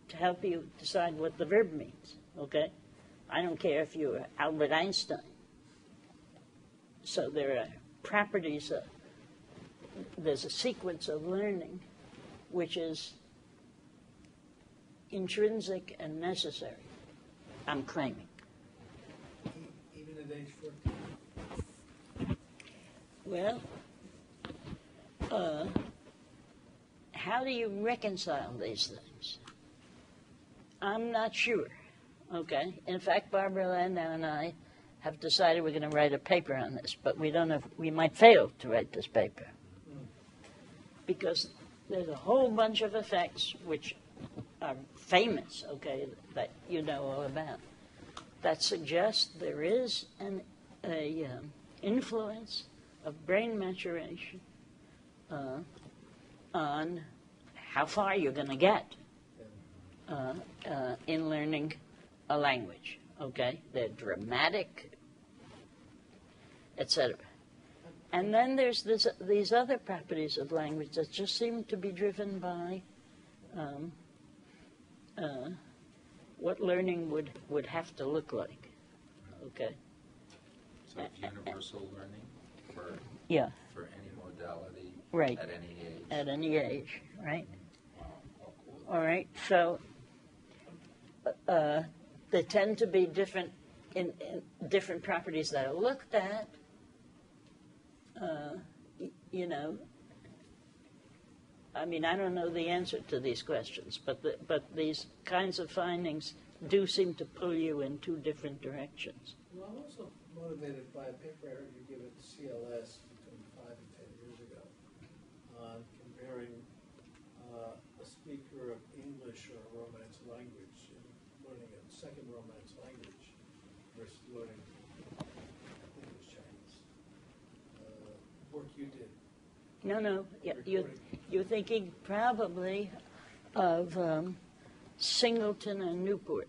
B: to help you decide what the verb means, okay? I don't care if you're Albert Einstein. So there are properties of, there's a sequence of learning which is intrinsic and necessary, I'm claiming.
D: Even at age 14?
B: Well, how do you reconcile these things? I'm not sure, okay? In fact, Barbara Landau and I have decided we're going to write a paper on this, but we don't know if we might fail to write this paper. Because there's a whole bunch of effects which are famous, okay, that you know all about, that suggest there is an influence of brain maturation on how far you're going to get in learning a language, okay? They're dramatic, etc. And then there's these other properties of language that just seem to be driven by what learning would have to look like, okay?
C: So it's universal learning for any modality,
B: right,
C: at any age.
B: At any age, right?
C: Wow, how cool.
B: All right, so they tend to be different in different properties that are looked at. You know, I mean, I don't know the answer to these questions, but these kinds of findings do seem to pull you in two different directions.
D: Well, I'm also motivated by a paper I heard you give at CLS between 5 and 10 years ago on comparing a speaker of English or a Romance language and learning a second Romance language versus learning English Chinese. Work you did.
B: No, you're thinking probably of Singleton and Newport.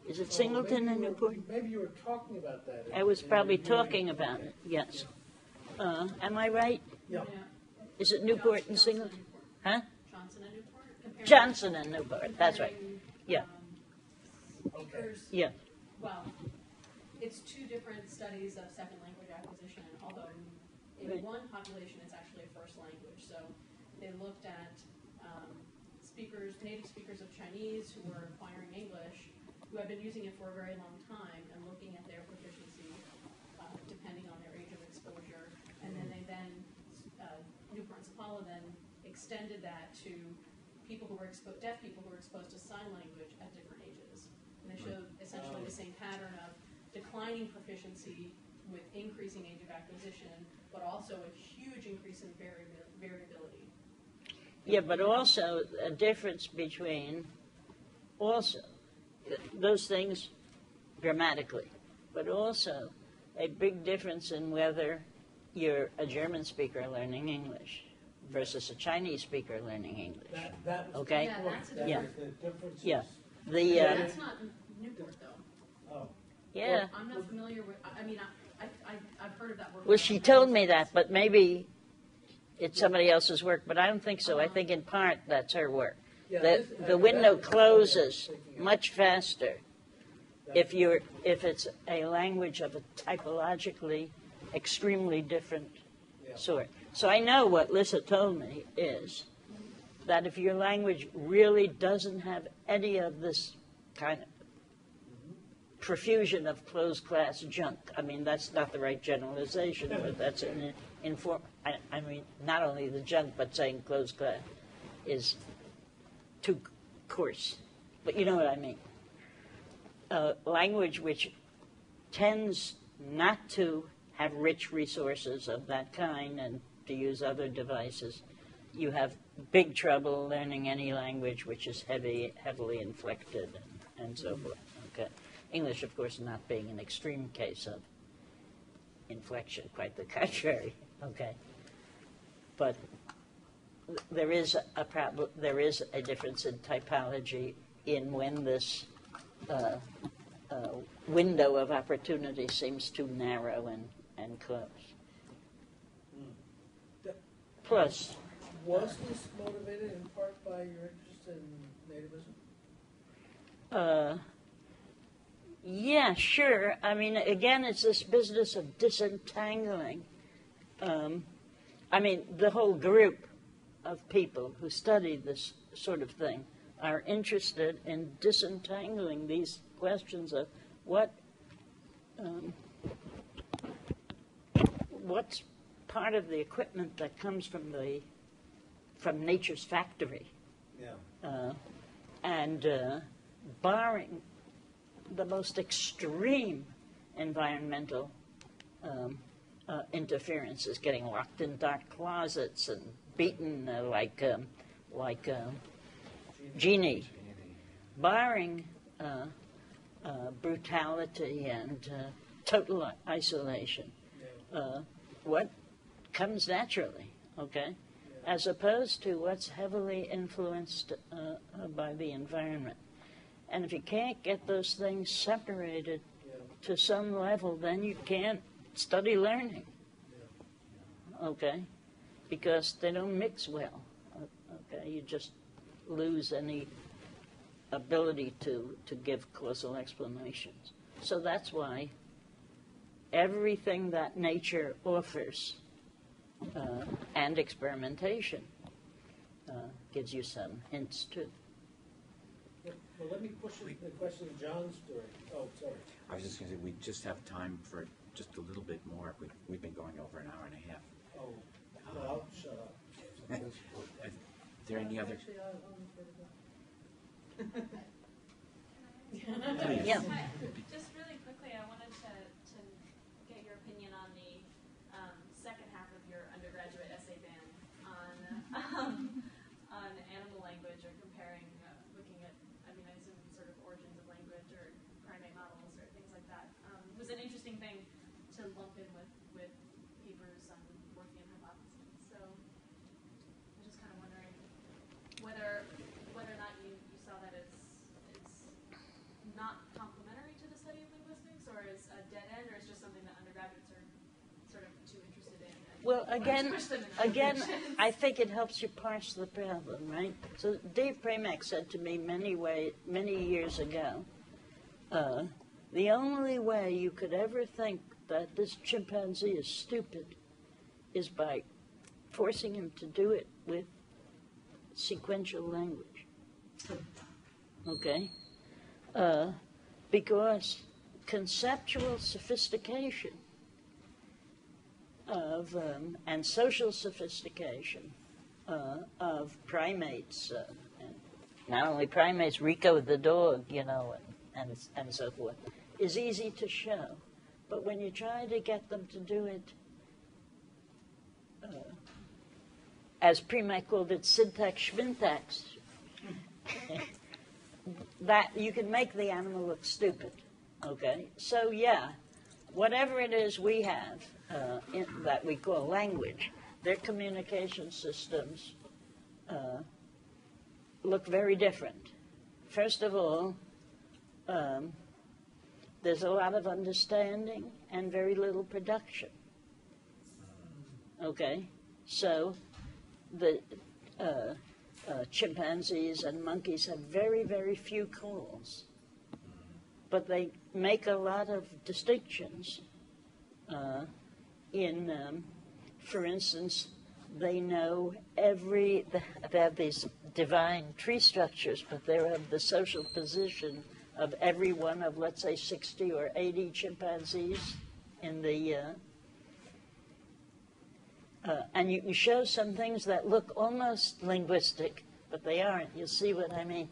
B: Is it Singleton and Newport?
D: Maybe you were talking about that.
B: I was probably talking about it, yes. Am I right?
D: Yeah.
B: Is it Newport and Singleton? Huh?
H: Johnson and Newport?
B: Johnson and Newport, that's right. Yeah,
H: Speakers,
B: yeah.
H: well, it's two different studies of second language acquisition, although in
B: Right.
H: one population it's actually a first language. So they looked at native speakers of Chinese who were acquiring English, who had been using it for a very long time, and looking at their proficiency depending on their age of exposure. And then Newport and Sapala then extended that to people who were deaf people who were exposed to sign language at different ages. And they showed essentially the same pattern of declining proficiency with increasing age of acquisition, but also a huge increase in variability.
B: Yeah, but also a difference between those things dramatically, but also a big difference in whether you're a German speaker learning English versus a Chinese speaker learning English.
D: That was
B: Okay?
H: Yeah, that's a
B: Yeah.
H: difference.
D: The difference
B: Yeah.
D: is,
H: That's not Newport though.
D: oh,
B: Yeah.
H: I'm not familiar with. I mean, I've heard of that word.
B: Well, she told me that, but maybe it's somebody else's work, but I don't think so. I think in part that's her work.
D: yeah,
B: The window closes much faster if it's a language of a typologically extremely different sort. So I know what Lissa told me is that if your language really doesn't have any of this kind of profusion of closed class junk, I mean, that's not the right generalization, but that's an I mean, not only the junk, but saying closed class is too coarse. But you know what I mean. Language which tends not to have rich resources of that kind and to use other devices, you have big trouble learning any language which is heavily inflected and so forth. Okay. English, of course, not being an extreme case of inflection, quite the contrary. Okay. But there is a problem. There is a difference in typology in when this window of opportunity seems too narrow and close. Plus,
D: was this motivated in part by your interest in nativism?
B: yeah, sure. I mean, again, it's this business of disentangling. I mean, the whole group of people who study this sort of thing are interested in disentangling these questions of what's part of the equipment that comes from nature's factory,
D: Yeah.
B: and barring the most extreme environmental interferences, getting locked in dark closets and beaten like Genie, barring brutality and total isolation, what comes naturally, okay, as opposed to what's heavily influenced by the environment. And if you can't get those things separated to some level, then you can't study learning, okay, because they don't mix well, okay. You just lose any ability to give causal explanations. So that's why everything that nature offers and experimentation gives you some hints too.
D: Well, let me push the question to John's story. Oh, sorry.
A: I was just going to say, we just have time for just a little bit more. We've been going over an hour and a half.
D: Oh, well, shut up.
A: there any other?
F: Actually, I'm afraid of that.
A: Please.
B: Yeah.
H: Hi. Just really quickly, I wanted to get your opinion on the second half of your undergraduate essay ban on animal language, or comparing, looking at, I mean, I assume sort of origins of language or primate models or things like that. It was an interesting thing to lump in with papers on working in hypotheses. So I'm just kind of wondering whether or not you saw that as not complementary to the study of linguistics, or is a dead end, or is just something that undergraduates are sort of too interested in?
B: Well, again,
H: push them in that direction?
B: I think it helps you parse the problem, right? So Dave Pramack said to me many years ago, the only way you could ever think that this chimpanzee is stupid is by forcing him to do it with sequential language. Okay? Because conceptual sophistication of and social sophistication of primates, and not only primates, Rico the dog, and so forth, is easy to show. But when you try to get them to do it, as Pramack called it, syntax schmintax, that you can make the animal look stupid. Okay? So, yeah, whatever it is we have that we call language, their communication systems look very different. First of all, there's a lot of understanding and very little production. Okay? So the chimpanzees and monkeys have very, very few calls, but they make a lot of distinctions for instance, they know they have these divine tree structures, but they're of the social position of every one of, let's say, 60 or 80 chimpanzees in the, and you show some things that look almost linguistic, but they aren't. You'll see what I mean.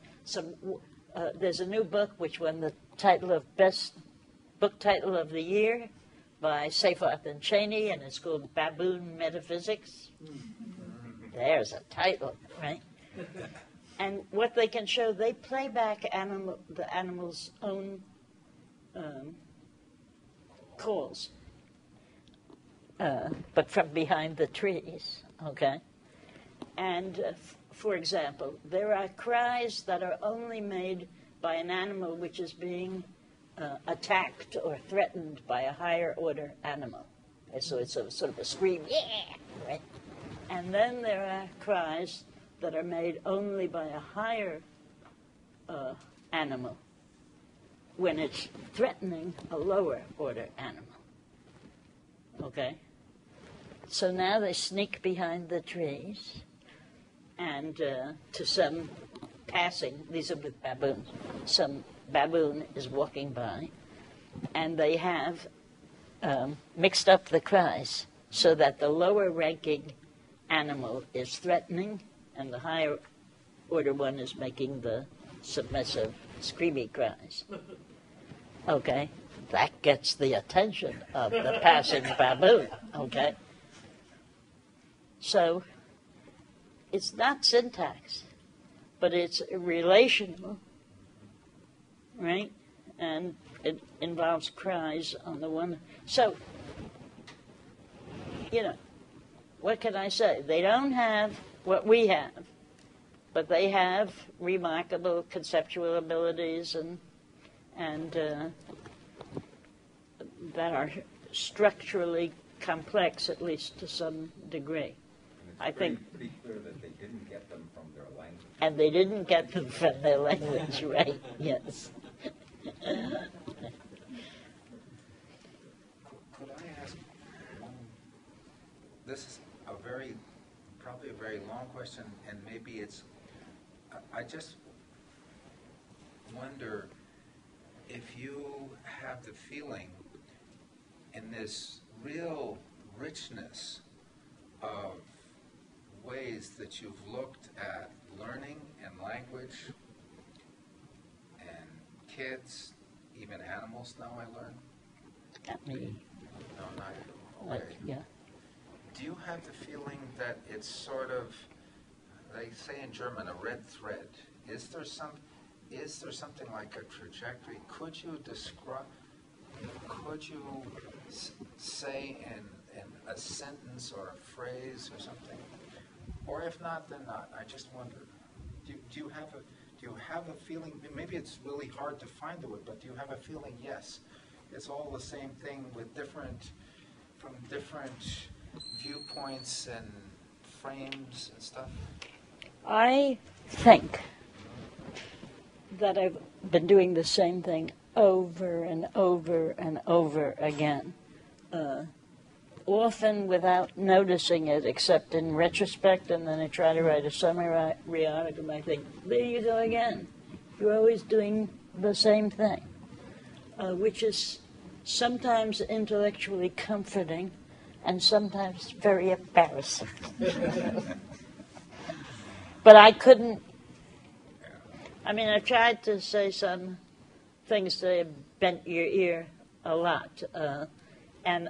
B: There's a new book which won the title of Best Book Title of the Year by Seyfarth and Cheney, and it's called Baboon Metaphysics. There's a title, right? And what they can show, they play back the animal's own calls, but from behind the trees, okay? And, for example, there are cries that are only made by an animal which is being attacked or threatened by a higher order animal. And so it's sort of a scream, yeah, right? And then there are cries that are made only by a higher animal when it's threatening a lower order animal. Okay? So now they sneak behind the trees, and to some passing, these are with baboons, some baboon is walking by, and they have mixed up the cries so that the lower ranking animal is threatening and the higher order one is making the submissive, screamy cries. Okay? That gets the attention of the passing baboon. Okay? So, it's not syntax, but it's relational, right? And it involves cries on the one. So, what can I say? They don't have what we have, but they have remarkable conceptual abilities and that are structurally complex, at least to some degree. I think
G: pretty clear that they didn't get them from their language.
B: And they didn't get them from their language, right? Yes.
C: Could I ask one? This is probably a very long question, and maybe it's. I just wonder if you have the feeling in this real richness of ways that you've looked at learning and language and kids, even animals now I learn?
B: Not me.
C: No, not you.
B: Like,
C: Okay.
B: yeah.
C: Do you have the feeling that it's sort of, they say in German, a red thread? Is there something like a trajectory? Could you describe, could you say in a sentence or a phrase or something? Or if not, then not. I just wonder. Do you have a feeling? Maybe it's really hard to find the word, but do you have a feeling? Yes, it's all the same thing with from different viewpoints and frames and stuff.
B: I think that I've been doing the same thing over and over and over again, often without noticing it, except in retrospect, and then I try to write a summary article, and I think, there you go again. You're always doing the same thing, which is sometimes intellectually comforting and sometimes very embarrassing. But I couldn't, I tried to say some things that bent your ear a lot. And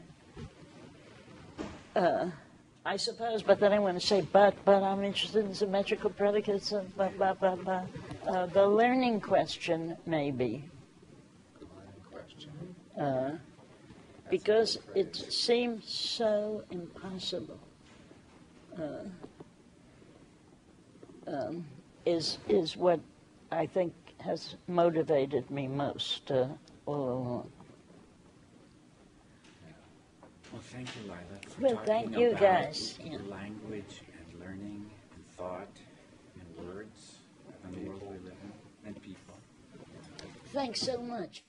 B: I suppose, but then I want to say, but I'm interested in symmetrical predicates, blah, blah, blah, blah. The learning question, maybe.
C: The learning question.
B: Because it seems so impossible, is what I think has motivated me most all along.
A: Well, thank you, Lila, for
B: Well,
A: talking
B: thank you,
A: about
B: guys. Yeah.
A: language and learning and thought and words and the world we live in and people.
B: Thanks so much.